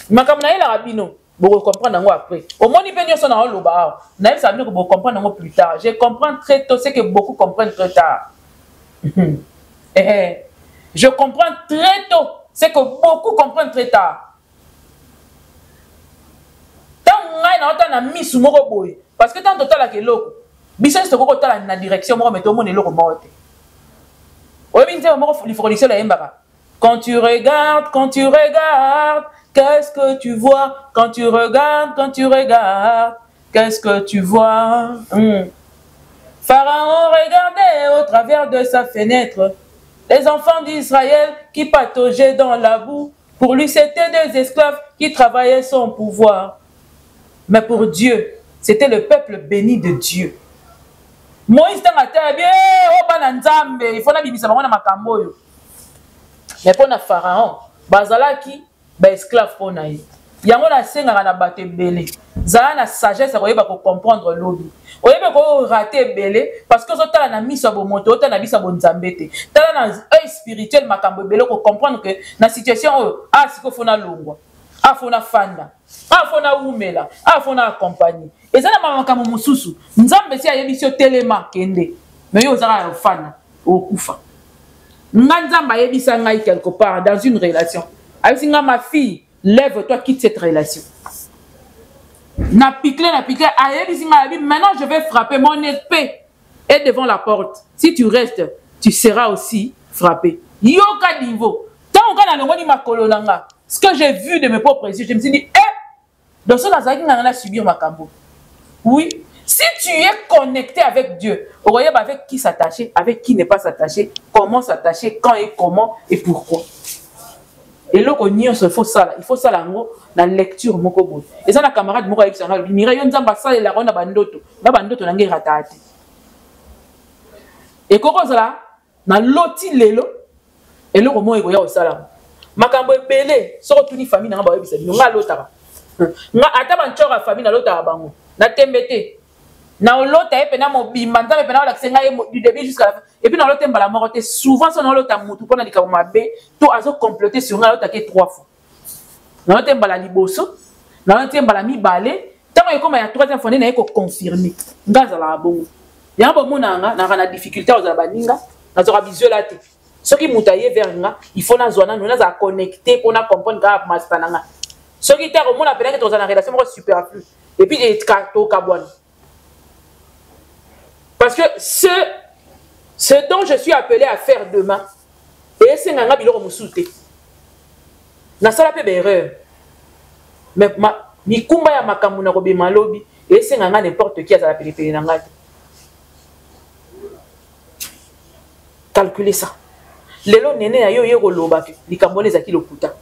Makamna ela rabino bo comprendre yango après. Au moni pe nyonso na loba. Na ça veut dire que bo comprendre yango plus tard. Je comprends très tôt c'est que beaucoup comprennent très tard. Je comprends très tôt, c'est que beaucoup comprennent très tard. Tant on a mis sous mon boy, parce que tant que tu as la loko, business te koko tala na direction moi mais tout le monde est loko morte. Oui, bien sûr, moi il faut relisser la embara. Quand tu regardes, qu'est-ce que tu vois? Quand tu regardes, qu'est-ce que tu vois? Pharaon regardait au travers de sa fenêtre les enfants d'Israël qui pataugeaient dans la boue. Pour lui, c'était des esclaves qui travaillaient son pouvoir. Mais pour Dieu, c'était le peuple béni de Dieu. Moïse t'a dit, il faut que mais pour le Pharaon, bazalaki ba esclave pour naï. Yango na senga na baté belé. Zala na sagesse akoyeba ko comprendre lobi. Oyeba ko rater belé parce que zotala na miso bo moto, otala na bisa bo nzambete. Tala na œil spirituel makambo belé ko comprendre que na situation siko fona longwa. Fona fanda. Fona umela. Fona accompagner. Et ça na makambo mususu. Nzambe si ayebi sio telema kende. Mais yo zala fana okufa. Nzamba yebi sa ngai quelque part dans une relation. Avec ma fille, lève-toi, quitte cette relation. Na piqué, maintenant je vais frapper, mon épée est devant la porte. Si tu restes, tu seras aussi frappé. Yoka niveau. Tant qu'on a le moni ma kolonanga, ce que j'ai vu de mes propres yeux, je me suis dit, dans ce nazaki n'a subir ma cambo. Oui. Si tu es connecté avec Dieu, regarde avec qui s'attacher, avec qui ne pas s'attacher, comment s'attacher, quand et comment et pourquoi. Et là, il faut ça dans la lecture. Et ça, la camarade moko avec ça, Mireille Nzamba ça et la ronda bandoto, na bandoto na ngera tati. Et koko ça na loti lelo, et là comment il y a au salam. Makambo ebele, surtout ni famille na ba yebisa bino nga lotaka. Nga ata banchora famille na lotaka bango, na tembete. Na lota e pena mo bimba nzambe pena la ksenga du début jusqu'à la fin. Et puis dans l'autre mbala morote souvent son lota mutu pona likabo mabe to azo compléter sur nga lota ke 3 fois. Na l'autre mbala liboso, na l'autre mbala mibale, tango ekoma ya 3e fois na eko confirmer. Ngaza la bongo. Ya bo monanga na difficulté aux baninga, na zora visuel ate. Ce qui mutaye vers nga, il faut na zona na za connecter pour na comprendre ga mastananga. Ce qui ta remona pena que to za na relation superflue. Et puis et kato kabwan. Parce que ce dont je suis appelé à faire demain, et c'est un biloko mousouté. Na sala pe erreur. mais mikumba ya makambo na kobima lobi esenga nga n'importe qui azala pelepele na ngai. Calculez ça. Lelo nene ya yo yeko loba ke likambo ezaki lokuta.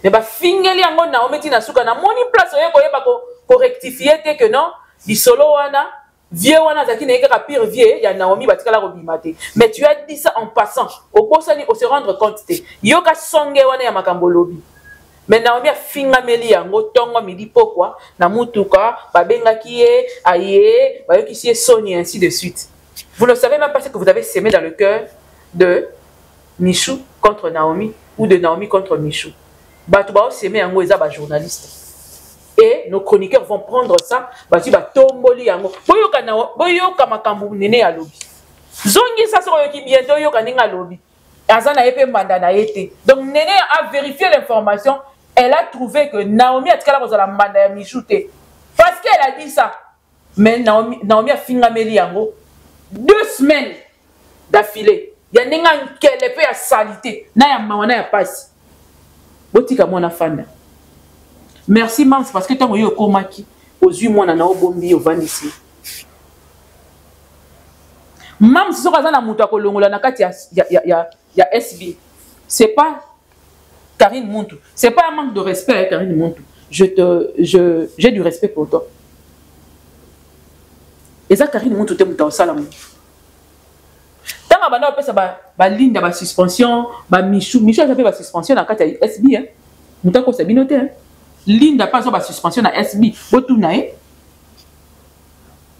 Mais ba fingeli yango na ometi na suka na moni place oyeko yeba ko rectifier te que non di solo wana vieux wana zaki na yeka pire vieux ya Naomi batikala kobima te. Mais tu as dit ça en passant. Au posani au se rendre compte te. Yo ka songe wana ya makambo lobi. Mais Naomi a fingameli yango tongo midi pokwa na mutuka babengaki ye aye bayoki si Sony ainsi de suite. Vous ne savez même pas ce que vous avez sémé dans le cœur de Michou contre Naomi ou de Naomi contre Michou. Batouba sémé yango eza ba journaliste. Et nos chroniqueurs vont prendre ça, bati ba tomboli yango. Boyoka makambu nene ya lobi. Zongi ça sera yoki bientôt yoka ninga lobi. Azana epe manda na yete. Donc nene a vérifié l'information. Elle a trouvé que Naomi a tkala kozala manda ya Michou te. Parce qu'elle a dit ça. Mais Naomi a fingameli yango 2 semaines d'affilée. Il y a nenga nkele pe ya salité. Na ya mawana ya pasi. Botika mona fanda. Merci Mams parce que tango yo komaki ozui mwana na obombi ovandisi. Mams soka za na mutu akolongola na kati ya SB. C'est pas Karine Muntu. C'est pas un manque de respect, Karine Muntu. J'ai du respect pour toi. Et ça, Karine Muntu, tu es au salam. Tant que tu as ba ligne de suspension, Michou a fait la suspension dans le SB. Tu as fait la ligne de suspension dans SB.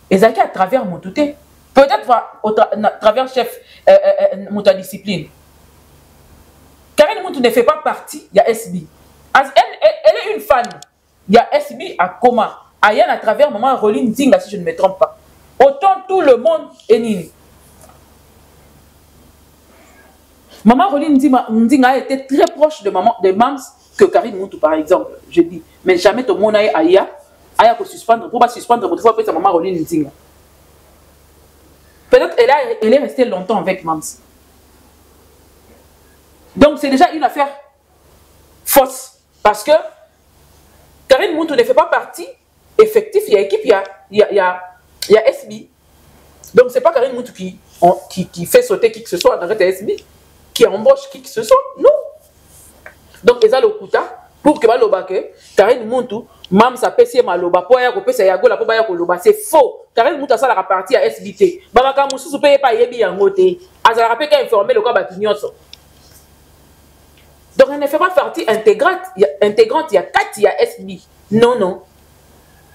Et ça, à travers mon tout. Peut-être à travers chef Mouta discipline. Karine Muntu ne fait pas partie, il y a SB. Elle est une fan. Il y a SB à coma. Ayen à travers maman Roline Dinga, si je ne me trompe pas. Autant tout le monde est nini. Maman Roline Dinga a été très proche de Mams que Karine Muntu, par exemple. Je dis, mais jamais tout le monde a Aya pour suspendre. Pour pas suspendre, pour faire maman Roline Dinga. Peut-être elle est restée longtemps avec Mams. Donc c'est déjà une affaire fausse. Parce que Karine Muntu ne fait pas partie effectif, il y a équipe, il y a SB. Donc c'est pas Karine Muntu qui fait sauter qui que ce soit dans le SB, qui embauche qui que ce soit, non. Donc ils ont le kuta pour que Karine Muntu, Mam sa pesi maloba, pour ya kopesa ya gola pour ya koloba, c'est faux. Karine Muntu ça la partie à SBT. Babaka mususu paye pas yebi yangote. Azala rappelle qu'à informer le quoi batinyoso. Donc, elle ne fait pas partie intégrante. Il y a 4, il y a SB. Non, non.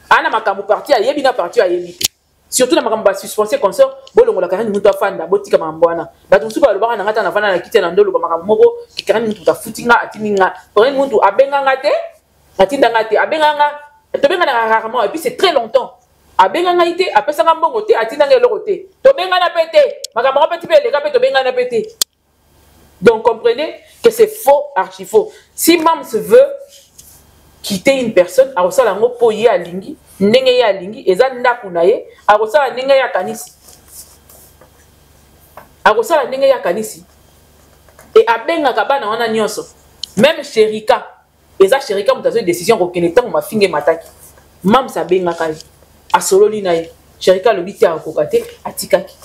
Anna Makamu partie à Yebina partie à Yebite. Surtout dans ma suspension comme ça, bon, la Karine Muntu fanda, botika mamboana. Batum suba le bar na ngata na fana na kite na ndolo ba makamoko, ki Karine Muntu ta futinga atininga. Karine Muntu abenga ngate, atinda ngate, abenga nga, to benga na rarement et puis c'est très longtemps. Abenga ngaite, apesa ngambongo te, atinda ngelo roté. To benga na pété, makamoko petit peu les gars to benga na pété. Donc comprenez que c'est faux, archi faux. Si Mams veut quitter une personne, a reçu la mot pour y alingi, n'enge y alingi, et ça n'a pas naé, a reçu la n'enge ya kanisi, a reçu la n'enge ya kanisi, et a benga kabana wana nyonso, même Sherika, et ça Sherika m'a donné décision reconnaissant ma finge mataki, Mams a benga kai, a solo li naé, Sherika le biti a kokate, a tikaki.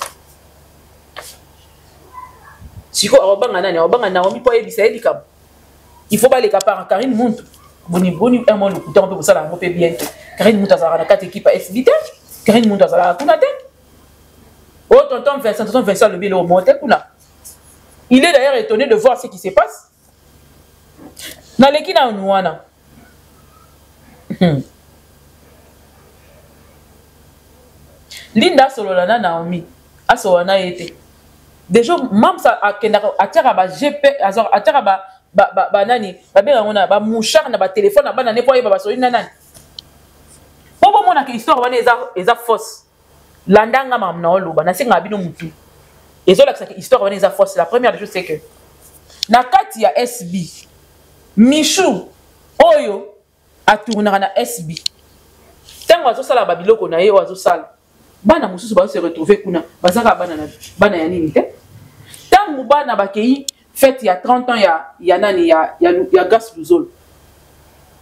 Siko arobanga nani arobanga Naomi po yebisa elikam. Il faut pas les capares Karine Muntu. Boni un mois le couteau on peut ça la mope bien. Karine Muntu ça na 4 équipes SBT. Karine Muntu ça la kuna te. Oh tonton Vincent le bilo monte kuna. Il est d'ailleurs étonné de voir ce qui se passe. Na leki na nuana. Linda Sololana Naomi. Asowana été. Déjà, même ça a attiré ba GP, attiré ba nani, ba mouchard na ba téléphone na ba nani pour y ba so ina nani. Pour moi na histoire wana eza fausse. Landanga mam na oloba na singa bino mutu. Ezola que cette histoire wana eza fausse. La première chose c'est que na kati ya SB Michou oyo a tourné na SB. Tango azo sala ba biloko na ye azo sala. Bana mususu ba se retrouver kuna bazaka bana ya nini te tangu bana bakei fête il y a 30 ans ya nani ya gas luzol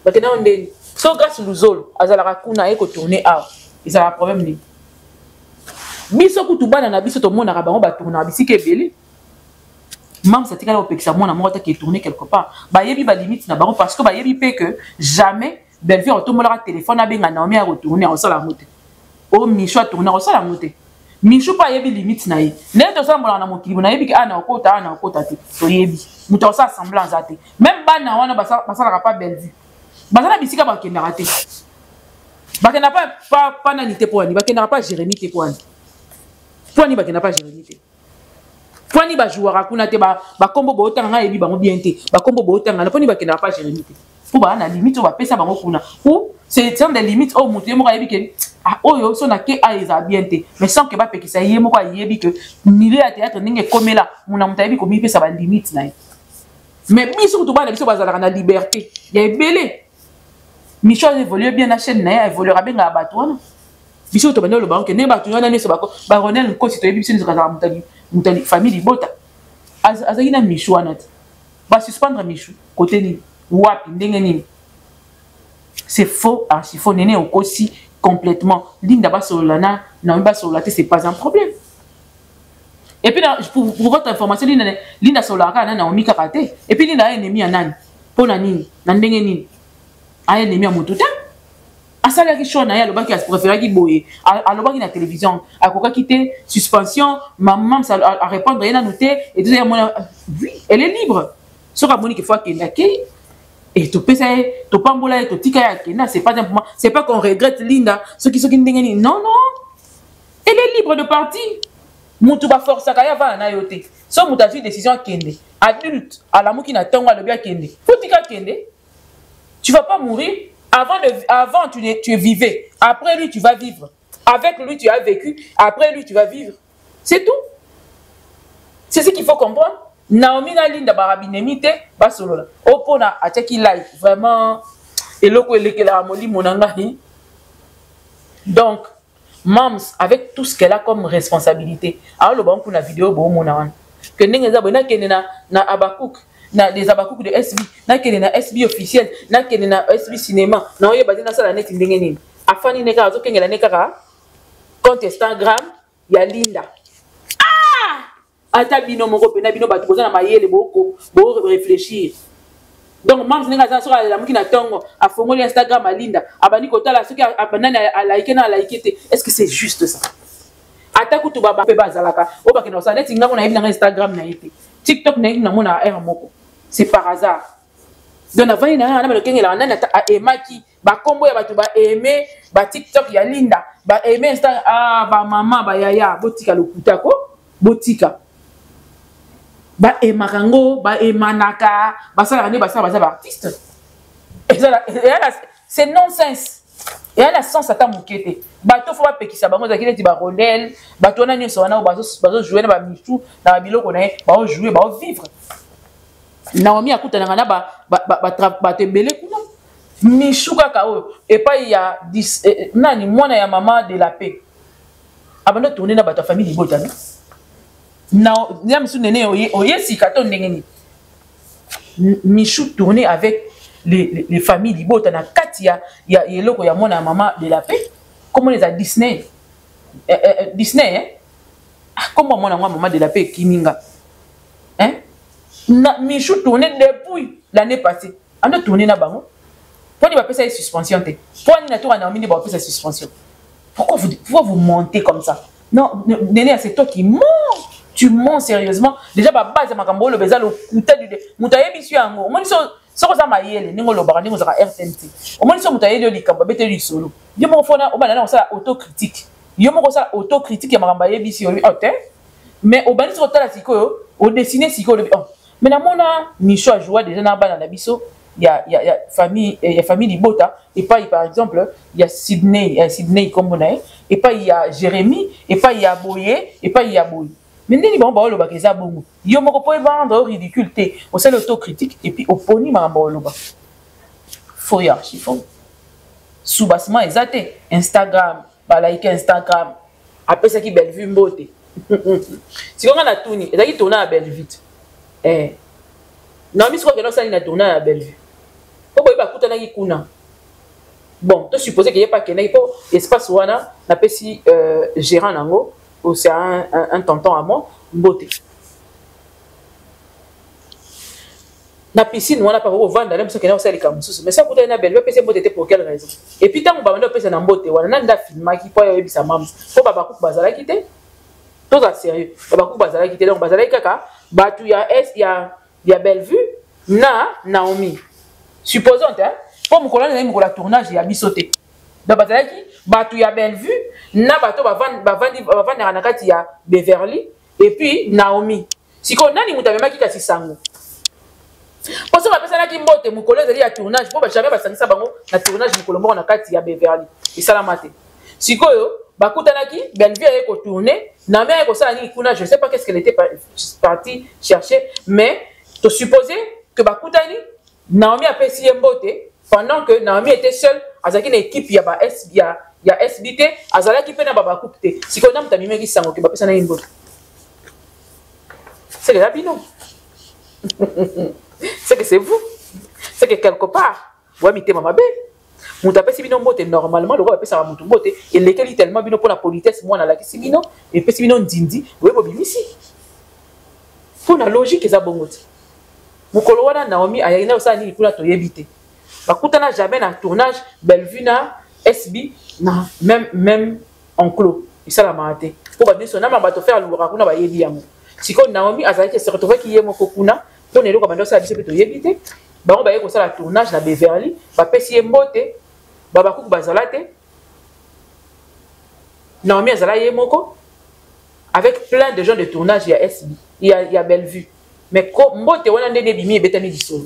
bakena onde so grâce luzolo azalaka kuna ye ko tourner awa ezala problème ni biso kutu bana na biso tomonaka bango batournaka bisika ebele mam satikala opekisa mwana moko taki tourner quelque part bayebi ba limite na bango parce que bayebi pe que jamais Bellevue otomolaka téléphone abenga Naomi a retourner osala mote o Michou a tourner osala mote Michou pa yebi limite na ye nde tosala molaka na mokili na yebi ke ana okota te toyebi muto osala semblance ate même bana wana basalaka pa Bellevue bazala bisika bakendaka te bakendaka pa nani te poani bakendaka pa Jérémie te poani bakendaka pa Jérémie te poani bajouaka kuna te bakombo bootanga yebi bango bien te bakombo bootanga na poni bakendaka pa Jérémie te pour ba na limite o bapesa bango kuna ou c'est des limites au mutu moko yebi ke oyo so na ke aiza bien te mais sans que ba pekisa ye moko yebi que milieu ya théâtre ndenge komela muna mutu yebi ko mi pesa ba limite na ye mais biso to ba na biso bazalaka na liberté ya ebele Michou évolue bien la chaîne na évoluera bien à Batouana biso to bande le banque ne Batouana ne so bako baronel ko sito biso ni kazala mutali famille bota azaki na Michou anat ba suspendre Michou côté ni wapi ndenge ni c'est faux archi faux nene aussi complètement Linda ba solana na ba solate c'est pas un problème et puis pour votre information Linda solaka na Naomi Kakate et puis Linda ennemi anani pona nini na ndenge nini aye ennemi amututa asala ki shona ya lobaki préféré ki boye alobaki na télévision akoka kité suspension maman ça à répondre yana noté et tout ça oui elle est libre so ka moni ki fois que ndaki et to pesa to pambola et to tika ya kena c'est pas simplement c'est pas qu'on regrette Linda ce qui ndengeni non elle est libre de partir mutu ba force ka ya va na yote so mutu a pris décision kende adulte ala muki na tonga lobi kende faut tika kende. Tu ne vas pas mourir. Avant tu vivais. Après lui, tu vas vivre. Avec lui, tu as vécu. Après lui, tu vas vivre. C'est tout. C'est ce qu'il faut comprendre. Naomi na Linda barabinemite basolola. Opona ateki live. Vraiment. Eloko elekela moli monanga. Donc, Mams, avec tout ce qu'elle a comme responsabilité. Alors, le bon pour la vidéo, bon, mon avan. Que n'engeza bona kenena na Abakouk. Na des abakouk de SB na kene na SB officiel na kene na SB cinéma na oye bazina sala net ndenge nini afani neka azo kengela neka compte Instagram ya Linda ata bino moko pena bino batu boza na mayele boko bo réfléchir donc Mams neka za soka la mukina tongo afongoli Instagram à Linda abani kotala soki abanana a like na like te est-ce que c'est juste ça ata kutu baba pe bazalaka o bakena sa net ngako na yebi na Instagram na yete TikTok na yebi na mona a moko. C'est par hasard. Donc avant il y a un qui a aimé qui ba combo ya batu ba aimer ba TikTok ya Linda ba aimer Insta ba maman ba yaya botika lokuta ko botika ba emakango ba emanaka ba sala ne ba artiste et c'est nonsense et elle a sens ata mokete bato faut pas pekisa bango za kile ti ba Ronel bato na nyoso wana bazo jouer na ba Michou na biloko na ba jouer ba vivre. Naomi akutana na ba tembele kuna Michou kaka o et pas il y a 10 nani mwana ya maman de la paix abando tourner na bato famille bota na Michou nene oye sikato ndengeni Michou tourner avec les familles libota na katia ya eloko ya mwana ya maman de la paix comment les a Disney Disney comment mwana maman de la paix kiminga hein na Michou tourné depuis l'année passée. On a tourné na bango. Pourquoi va passer suspension te? Pourquoi na tour Naomi va passer suspension? Pourquoi vous mentez comme ça? Non, Néné, c'est toi qui mens. Tu mens sérieusement. Déjà ba base makambo le beza le kuta du mutaye bisu yango. Omoni so ko za mayele ningo lo barani ngozaka RTNT. Omoni so mutaye le likamba bete li solo. Yo mo fona obana na ça autocritique. Yo mo ça autocritique ya makamba ye bisu yo ote. Mais obani so tala sikoyo, o dessiner sikoyo le mais na mona Michou a joué déjà na bana na biso il y a famille Libota et pas par exemple il y a Sydney comme on a et pas il y a Jérémie et pas il y a Boye et pas il y a Boye mais ndeni bon ba lo ba keza bongo yo moko po vendre au ridicule té au c'est l'autocritique et puis au poni ma ba lo ba faut ya chiffon sous-bassement exacté Instagram ba like Instagram après ça qui Bellevue mbote si on a tourné et ça qui tourne à Bellevue non mais ce qu'on a tourné à Bellevue pourquoi il va coûter na kuna bon to supposer qu'il y a pas qu'il pour espace wana na pesi gérant nango ou c'est un tonton à moi mbote na piscine wana pas ko vendre même ça que na osali comme mais ça coûte na belle pesi mbote pour quelle raison et puis tant ba ndo pesi na mbote wana na nda filma ki po yebisa mam po baba ku bazala kité tout ça sérieux baba ku bazala kité donc bazala kaka batu ya ya Bellevue na Naomi supposons hein pour mon colonel na la tournage ya bisoté donc bazala ki batu ya Bellevue na bato ba vendre na kati ya Beverly et puis Naomi siko nani mutamema ki kasi sango parce que la personne qui mbote mon colonel ya tournage pour ba jamais ba sangisa bango na tournage mon colonel na kati ya Beverly et salamate siko yo bakutanaki Bellevue a ko tourner na mère ko ça ni kuna je sais pas qu'est-ce qu'elle était partie chercher mais to supposer que bakutani Naomi a payé mbote pendant que Naomi était seule azaki une équipe ya ba ya SBT azalaki pe na baba coupé si ko nam tamime ki sango ke ba pesa na mbote c'est la bino c'est que c'est vous c'est que quelque part ouais mité mama bé muta pesi bino mbote normalement le roi pesa ba mutu mbote et lequel tellement bino pour la politesse moi na la kisi bino et pesi bino ndindi ouais bobimisi pour la logique eza bongote mukolo wana Naomi ayina osani pour la toyebité bakutana jamais na tournage Bellevue na SB na même enclos ça la maté pour ba biso na mabato faire loura kuna ba yebi yango siko Naomi azalaki se retrouver ki yemo kokuna pour nelo ka bando ça biso pe toyebité ba on ba yeko ça la tournage na Beverly ba pesi mbote baba kuku bazalate Naomi azala yemoko avec plein de gens de tournage ya SB il y a Bellevue mais ko mbote wana ndene bimi betami disolo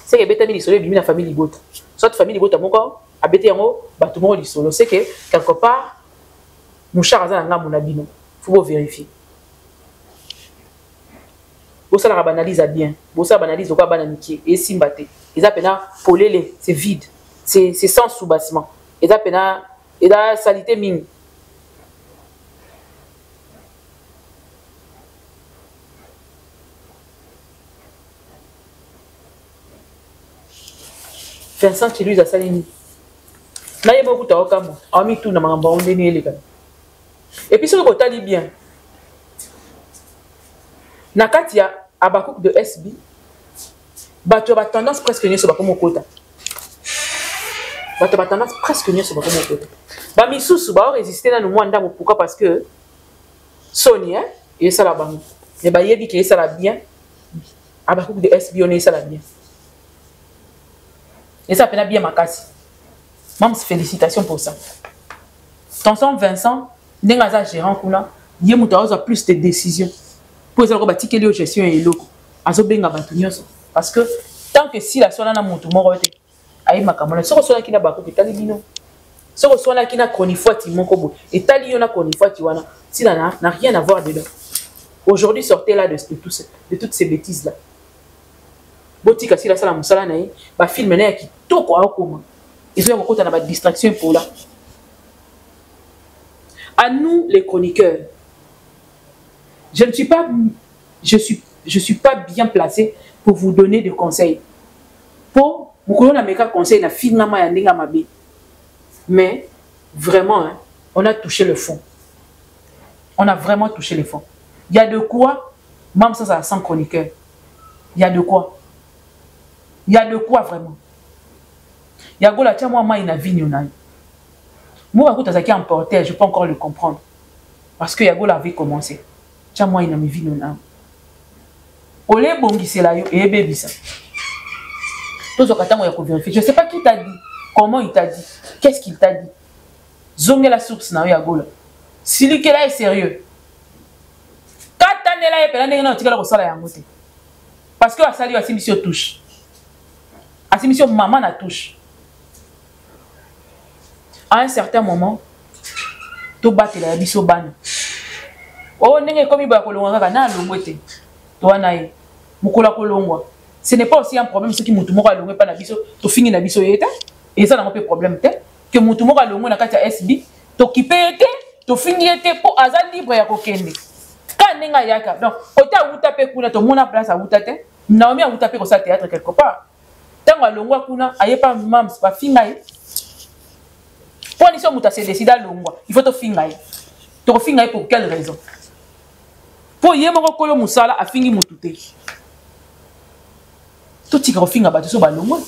c'est que betami disolo bimi na famille libota soit famille libota moko abete yango bato moko disolo c'est que quelque part mouchar azana nga mona bino faut vérifier bo sala ka banalise bien bo sala banalise ko bana nikie et simbate ils appellent polele c'est vide c'est sans soubassement ils appellent et la salité mine. Vincent chez lui a salini. Na yebo kuta okamo, ami tout na mangamba ondeni eleka. Et puis ce que tu bien. Na katia abakouk de SB, bato ba tendance presque nye so ba komo kota. Bato ba tendance presque nye so ba komo kota. Ba misusu ba résister na no mwanda mo pourquoi parce que Sony hein, et ça la bango. Et ba yebi que ça la bien. Abakouk de SB on est ça la bien. Et ça peine bien ma casse. Mam félicitations pour ça. Tonton Vincent, n'engaza gérant kuna, yé mutaoza plus de décisions. Pour ça ko batiki li gestion et loko. Azo benga bantu nyonso parce que tant que si la sona na mutu moko te, ayi makamona soko sona kina bako petali bino. Soko sona kina konifwati moko bo. Et tali yona konifwati wana, si n'a rien à voir dedans. Aujourd'hui sortez là de toutes ces bêtises là. Botika si la sala musala na ba film na ki toko akoma ils ont beaucoup de distraction pour là à nous les chroniqueurs je suis pas bien placé pour vous donner des conseils pour vous connaître na meka conseil na film na ya ndinga mabe mais vraiment hein, on a touché le fond on a vraiment touché le fond il y a de quoi même ça sans chroniqueur il y a de quoi. Il y a de quoi vraiment. Il y a de quoi moi il a vie moi quand ça qui emporté je peux encore le comprendre parce que il y a de la vie commencé. Tiens moi il a mis vie non. Olé bongi c'est là et bébé ça. Tout ce que moi il vérifier. Je sais pas qui t'a dit, comment il t'a dit, qu'est-ce qu'il t'a dit. Zonge la source na ya gola. Si lui là est sérieux. Katane là et pela ndenge na tikala ko sala ya ngote. Parce que asali wa simission touche. À cette mission, maman la touche. À un certain moment, tout battre la biso ban. Oh, n'est comme il va kolonga kana longwete. Toi nae, mukola kolongwa. Ce n'est pas aussi un problème ce qui mutu moko alongwe pa na biso, to fini na biso yeta. Et ça n'a pas de problème te que mutu moko alongwe na kati ya SB, to kipe yete, to fini yete po aza libre ya kokende. Ka nenga yaka. Donc, ota uta pe kuna to mona place a uta te. Naomi a uta pe ko sa théâtre quelque part. Tango alongwa kuna ayepa mams ba finga ye. Pour ni so muta se décide alongwa, il faut to finga ye. To finga ye pour quelle raison? Pour yé moko kolo musala a fingi mutute. To tika finga ba to so balongwa.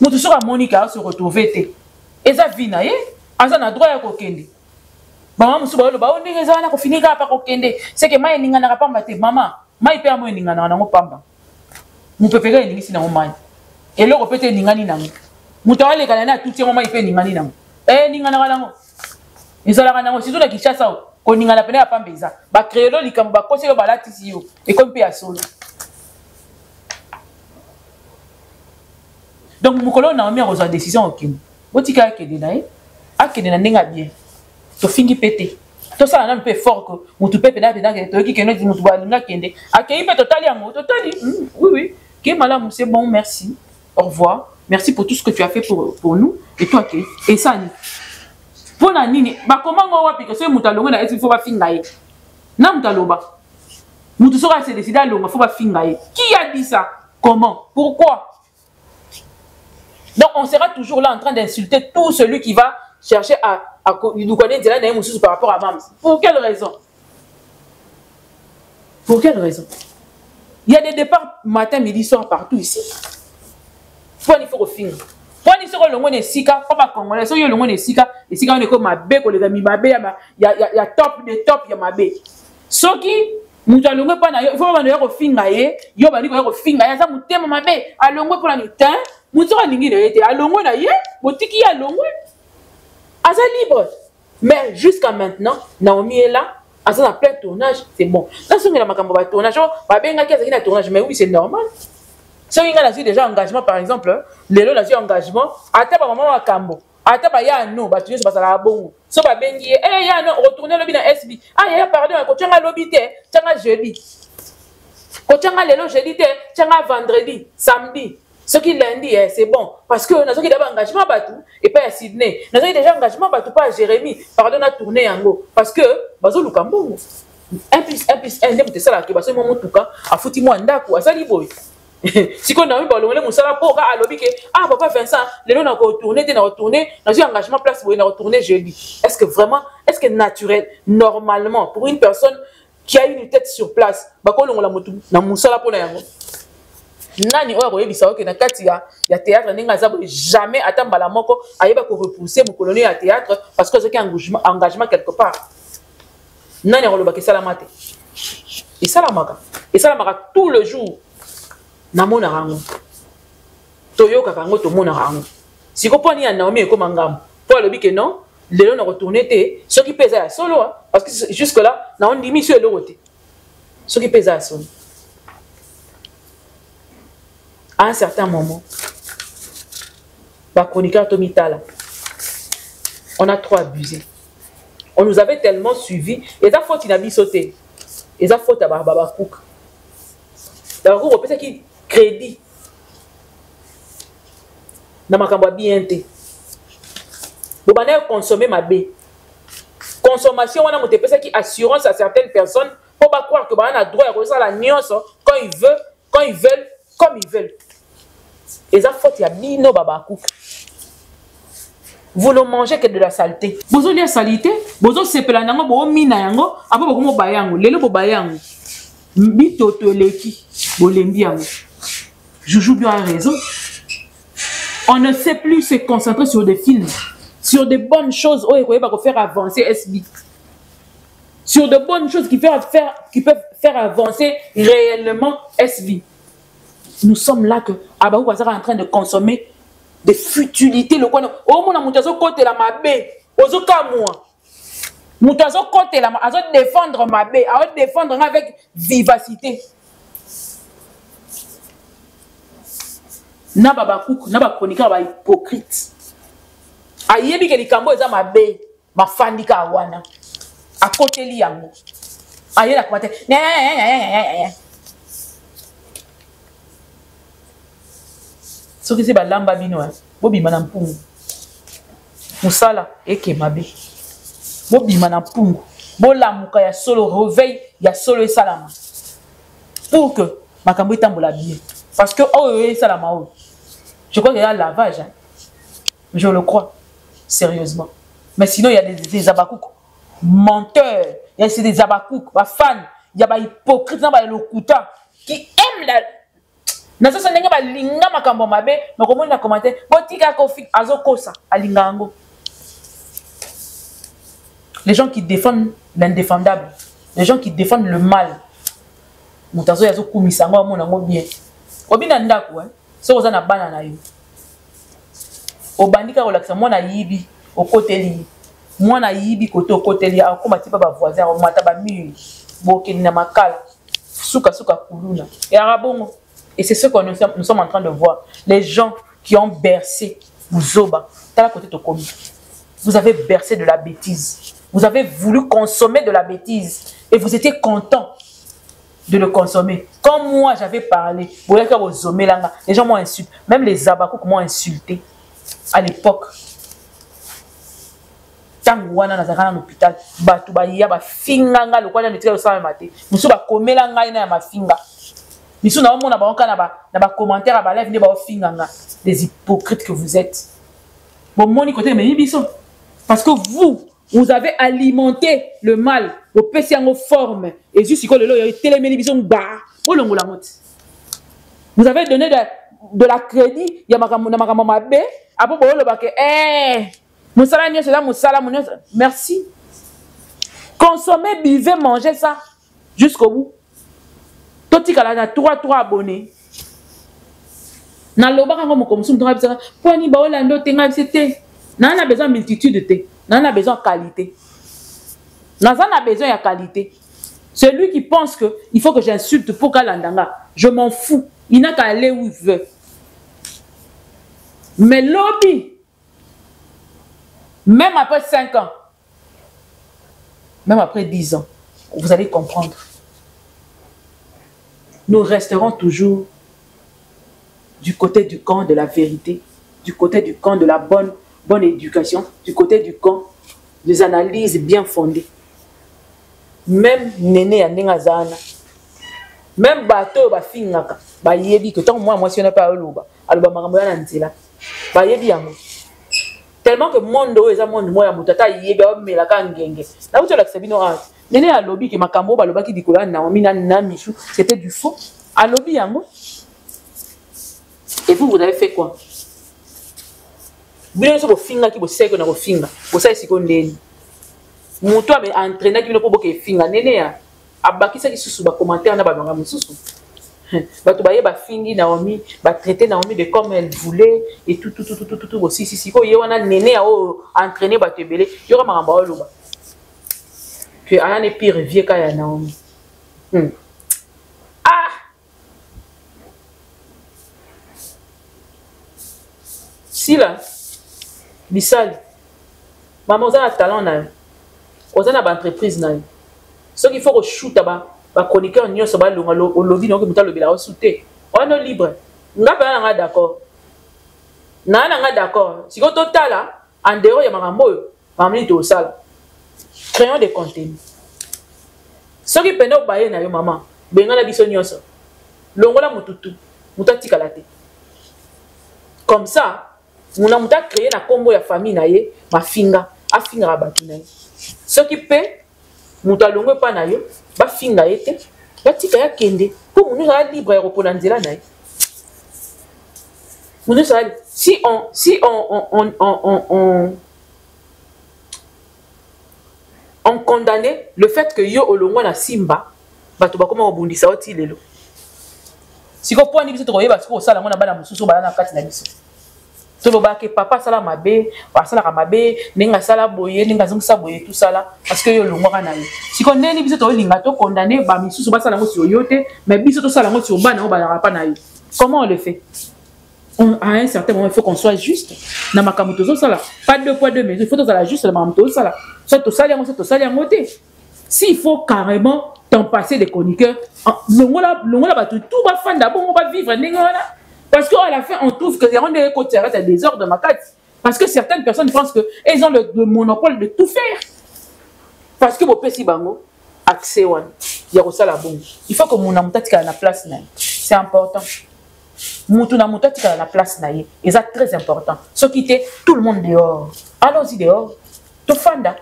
Mutu so ka Monica se retrouver te. Eza vina ye, aza na droit ya kokende. Maman musu ba lo ba ondenge eza na ko finira pa kokende. C'est que mai ninga na pamba te maman, mai pe amo ninga na ngo pamba. Mu pepeka ningi sina ngomai. Eloko pete ningani nango. Mutawale kana na tuti ngoma ipe ningani nango. Ninga na kanango. Ezala kanango sizo na Kinshasa ko ninga na pene ya pambeza. Ba créolo likambo ba koselo ba latisi yo. Et comme pe ya solo. Donc mukolo na omi a décision okini. Botika akede na ye. Akede na ndenga bien. To fingi pete. To sala na mpe fort que mutu pepe na pena que to ki keno di mutu ba linga kende. Akei pe totali yango, totali. Oui oui. Que madame c'est bon, merci. Au revoir. Merci pour tout ce que tu as fait pour nous. Et toi, ok. Et ça, pour la nini, bah comment on va piquer ce moutalongo na il faut pas fingaye. Na moutaloba. Moutou sera se décider à longa, faut pas fingaye. Qui a dit ça? Comment? Pourquoi? Donc on sera toujours là en train d'insulter tout celui qui va chercher à nous connaître par rapport à Mams. Pour quelle raison? Pour quelle raison? Il y a des départs matin, midi, soir partout ici. Pour il faut refinir. Pour il faut le monde sika, pas congolais. So le monde sika, et sika on est comme ma bé, qu'on les amis ma bé, il y a top des top, il y a ma bé. So qui mutalongo pas na il faut pas refinir ye, yo ba ni ko refinir ya ça mutema ma bé. Alongo pour la nuit, mutura lingi na été alongo na ye, botiki ya alongo. Asa libre. Mais jusqu'à maintenant, Naomi est là. À ça, plein de tournage, c'est bon. Dans ce cas-là, ma tournage, un tournage, mais oui, c'est normal. Si on a déjà engagement, par exemple, les lots ont engagement, à ta maman à Cambo, à ta ya no, bah tu sais pas ça bon. So ba bengi, ya no, retourner le bien SB. Ya pardon, quand tu as l'obité, tu as jeudi. Quand tu as les lots jeudi, tu as vendredi, samedi. Ce qui lundi, c'est bon. Parce que nous avons déjà engagement et pas à Sydney. Nous avons déjà engagement pas à Jérémy. Pardon, à tourner en haut. Parce que, bazo lukambo. 1 plus 1 plus 1, c'est ça là qui va se mon tuka. A fouti moi ndako, a sali boy. Si on a eu ballon, on s'en a pas à l'objet. Ah, papa Vincent, les gens ont retourné, nous avons engagement place pour retourner jeudi. Est-ce que vraiment, est-ce que naturel, normalement, pour une personne qui a une tête sur place, bah quand on la moto, na musala pour la nani oyo koyebisa oke na kati ya théâtre ninga za jamais atamba la moko ayeba ko repousser mon colonie à théâtre parce que c'est un engagement quelque part. Nani roloba ke salamate. Et salamaka tout le jour. Na mona rango. Toyoka kango to mona rango. Si ko poni ya Naomi ko mangam. Pour le que non, les gens ont retourné té, ce qui pèse à solo parce que jusque là, na on dit monsieur le côté. Ce qui pèse à solo. À un certain moment, on a trop abusé. On nous avait tellement suivis. Et ça faute, il a mis sauté. Et ça faute à Barbara Cook. D'abord, on peut dire qu'il crédit. Dans ma cambo bien été. Vous allez consommer ma baie. Consommation, on a monté qui assurance à certaines personnes pour pas croire que on a droit à recevoir la nuance quand ils veulent, comme ils veulent. Et ça faut y a bino babakou. Vous ne mangez que de la saleté. Vous avez la saleté, vous avez sepela nango, vous mina yango, après vous avez bayango, lelo bo bayango. Bitoto leki, bo lembi yango. Joujou bien raison. On ne sait plus se concentrer sur des films, sur des bonnes choses pour faire avancer SB. Sur de bonnes choses qui peuvent faire avancer réellement SB. Nous sommes là que Abahou Bazara est en train de consommer des futilités. Le quoi oh mon amoutazo côté la mabé, ozoka moi. Moutazo côté la azo défendre mabé, à défendre avec vivacité. Na babakouk, na ba chroniqueur ba hypocrite. Ayebi ke likambo eza mabé, ma fandika wana. À côté li yango. Aye la kwate. Ce qui c'est lamba bino bobi manam pungu musala eke mabe bobi manam pungu bolamuka ya solo réveil ya solo et salama pour que makambo etambola bien parce que oh et salama oh Je crois qu'il y a un lavage. Hein. Je le crois. Sérieusement. Mais sinon, il y a des abakouk menteurs. Il y a des abakouk, fans. Il y a des hypocrites, des locuta qui aiment la. Nazo sonenge ba linga makambo mabe, mais comment na commenter botika kofi azokosa alingango. Les gens qui défendent l'indéfendable, les gens qui défendent le mal. Mutazo yazo kumisango amonango bien. Obina ndako hein, so oza na bana na yo. Obandika kolakisa mwana yibi okoteli. Mwana yibi kote okoteli akoma tipa ba voisin o mata ba mur. Bokeni na makala. Suka kuluna. Et arabongo. Et c'est ce que nous sommes en train de voir. Les gens qui ont bercé Zoba. Vous avez bercé de la bêtise. Vous avez voulu consommer de la bêtise. Et vous étiez content de le consommer. Comme moi, j'avais parlé. Les gens m'ont insulté. Même les Abakouk m'ont insulté. À l'époque. Tangwana nazaka na hôpital. Batu ba ya ba finga nga lokwa na metika yo sa maté. Musu ba komela nga ina ya mafinga. Misu na omona ba onka na ba commentaire ba live ne ba finga nga. Des hypocrites que vous êtes. Bon moni côté mais biso. Parce que vous avez alimenté le mal au PC en forme et juste que le lo téléméni biso ba. Olongo la motte. Vous avez donné de la crédit ya makambo mabe apo bo lo ba ke merci. Consommez, buvez, mangez ça jusqu'au bout. Toti kala na 3 abonnés. Na loba kango mo komsum to habisa. Poni ba olando tenga c'était. Na na besoin multitude de thé. Na na besoin qualité. Na a besoin de qualité. Celui qui pense que il faut que j'insulte pour kalandanga, je m'en fous. Il n'a qu'à aller où il veut. Mais lobby, même après 5 ans, même après 10 ans, vous allez comprendre. Nous resterons toujours du côté du camp de la vérité, du côté du camp de la bonne éducation, du côté du camp des analyses bien fondées. Même Néné à Nengazana, même bateau ba fingaka, ba yebi que tant moi si on n'a pas oloba, aloba makamboya nzela, ba yebi yango. Tellement que monde est un monde moi mutata yeba mais la kangenge. Là où tu l'as sabino a. Néné a lobby que makambo ba loba ki dikola na mina na michou, c'était du faux. A lobby yango. Et vous avez fait quoi? Vous avez fait finga ki bo seko na bo finga. Bo sai siko ndeni. Muto a entraîné ki bo ke finga Néné a abakisa ki susu ba commentaire na ba banga mususu. Bah tu ba fini Naomi, ba traiter Naomi de comme elle voulait et tout aussi si ko yewana Néné a entraîné ba tebele yora maramba oloba que ana ne pire vieux ka ya Naomi. Ah si là bisal maman oza na talent na oza na ba entreprise na ce qu'il faut que shoot ba chroniqueur nyonso ba longa lo lobby donc muta lobby la osouté on est libre ngapa nga d'accord nga d'accord si ko totala en dehors ya makambo yo mamli to sala créons des contenus ce qui pende baye na yo maman benga na biso nyonso longola mututu mutatika la te comme ça muna muta créer na kombo ya famille na ye mafinga afinga rabatu na ye ce qui peut muta longo pa na yo ba finga ete ba tika ya kende pour nous a libre aéroport nzela na nous ça si on condamnait le fait que yo olongo na simba bato ba koma obundisa oti lelo siko point ni biso to koyeba siko sala ngona bana mususu bana na kati na biso to loba ke papa sala mabe ba sala ka mabe ninga sala boye ninga zungisa boye tout sala parce que yo longo kana yo siko neni biso to linga to condamner ba misusu ba sala ngo sur yote mais biso to sala ngo sur bana o ba pa na yo. Comment on le fait? À un certain moment il faut qu'on soit juste na makambo to sala pas 2 poids 2 mesures, il faut to sala juste na makambo to sala soit to sala ngo to sala ngo te. S'il faut carrément t'en passer des chroniqueurs longo la ba tout ba fan d'abord on va vivre ninga. Parce qu'à la fin, on trouve que on est côté à des heures de ma carte. Parce que certaines personnes pensent qu'elles ont le monopole de tout faire. Parce que mon petit bango, accès one, il y a ça la bombe. Il faut que mon amour à la place. C'est important. Moutou na moutou tika la place na ye. Et ça très important. Ce qui était tout le monde dehors. Allons-y dehors. Tout fanda.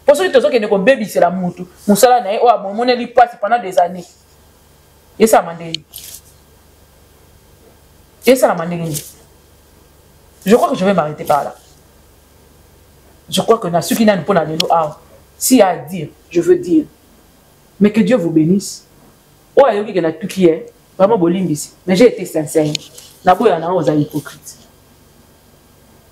Pour ceux qui ne connaissent baby c'est la moutou. Moussala na ye. Oh mon li passe pendant des années. Et ça m'a dit. Et ça m'a dit. Je crois que je vais m'arrêter par là. Je crois que ceux qui n'ont pas de s'il y a à dire, je veux dire. Mais que Dieu vous bénisse. Oh, il y a tout qui est. Vraiment, mais j'ai été sincère. D'abord, il y en a aux hypocrites.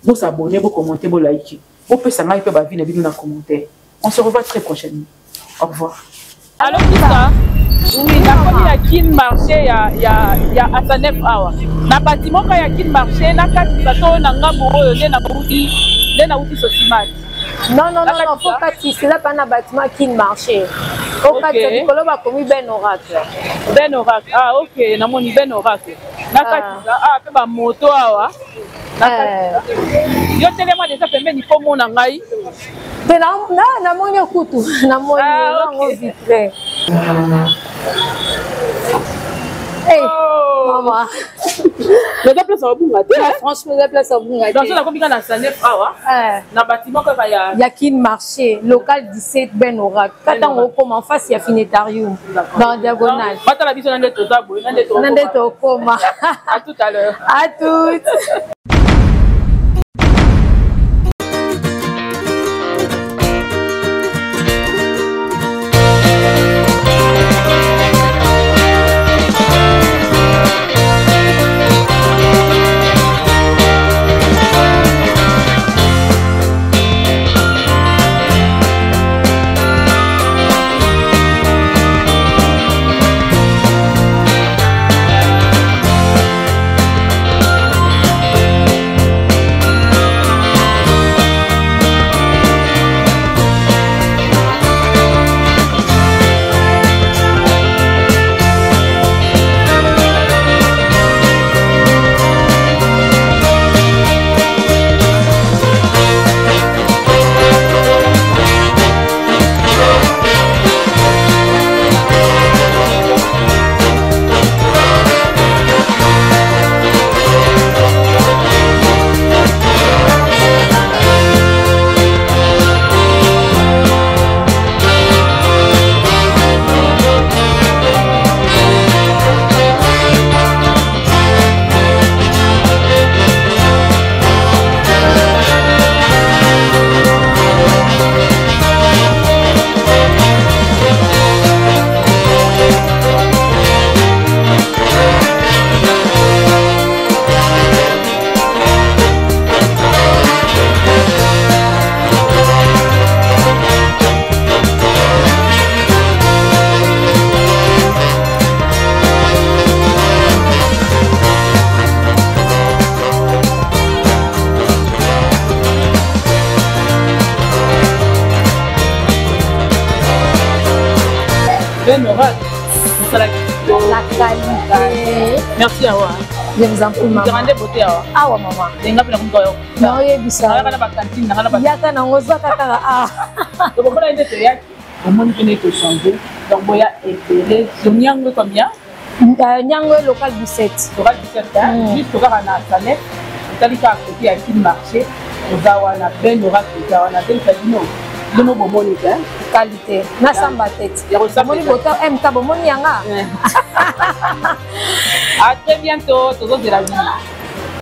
Vous abonnez, vous commentez, vous likez. Vous pouvez s'en faire ma vie, dans les commentaires. On se revoit très prochainement. Au revoir. Alors, tout ça, oui, il y a qui marché, il y a Asanef Awa. Na bâtiment, il y a qui marché, na kati bateau, na ngabo, na outi sosimati. Non, non, non, non, faut pas que c'est là pas un bâtiment qui marché. Au cas où tu as commis Ben Oracle. Ben Oracle, ah ok, na moni Ben Oracle. Na kati, ah, pe ba moto awa. Yo tellement déjà pembeni po mona ngai. Na moni okutu, na moni ngo vitré. Hey, maman. Les places au bunga. Franchement, les places au bunga. Dans ça combien na Sanef awa? Na bâtiment que ya. Il y a qui marché local 17 Ben Oracle. Quand on commence en face il y a Finetarium dans diagonale. Pas la vision dans tout ça, dans tout coma. À tout à l'heure. À toutes. Ben Oracle, c'est la qualité. Merci à toi. Je vous en prie, maman. Tu rendez beauté à toi. Ah ouais, maman. Tu n'as pas de quoi. Non, il y a ça. Tu n'as pas de cantine, tu n'as pas de. Yaka na ngozo kaka ah. Donc on a été théâtre. Au monde qui n'est que changé. Donc boya épelé. Je n'yangue combien? Nyango local 17. Local 17 hein. Juste au cas na Sanef. Tu as côté à qui marché. Nous avons Ben Oracle, nous avons Ben Fadino. Nous avons bon qualité. Na samba tête. Moni boto MK bomoni yanga. À très bientôt. Toujours de la vie.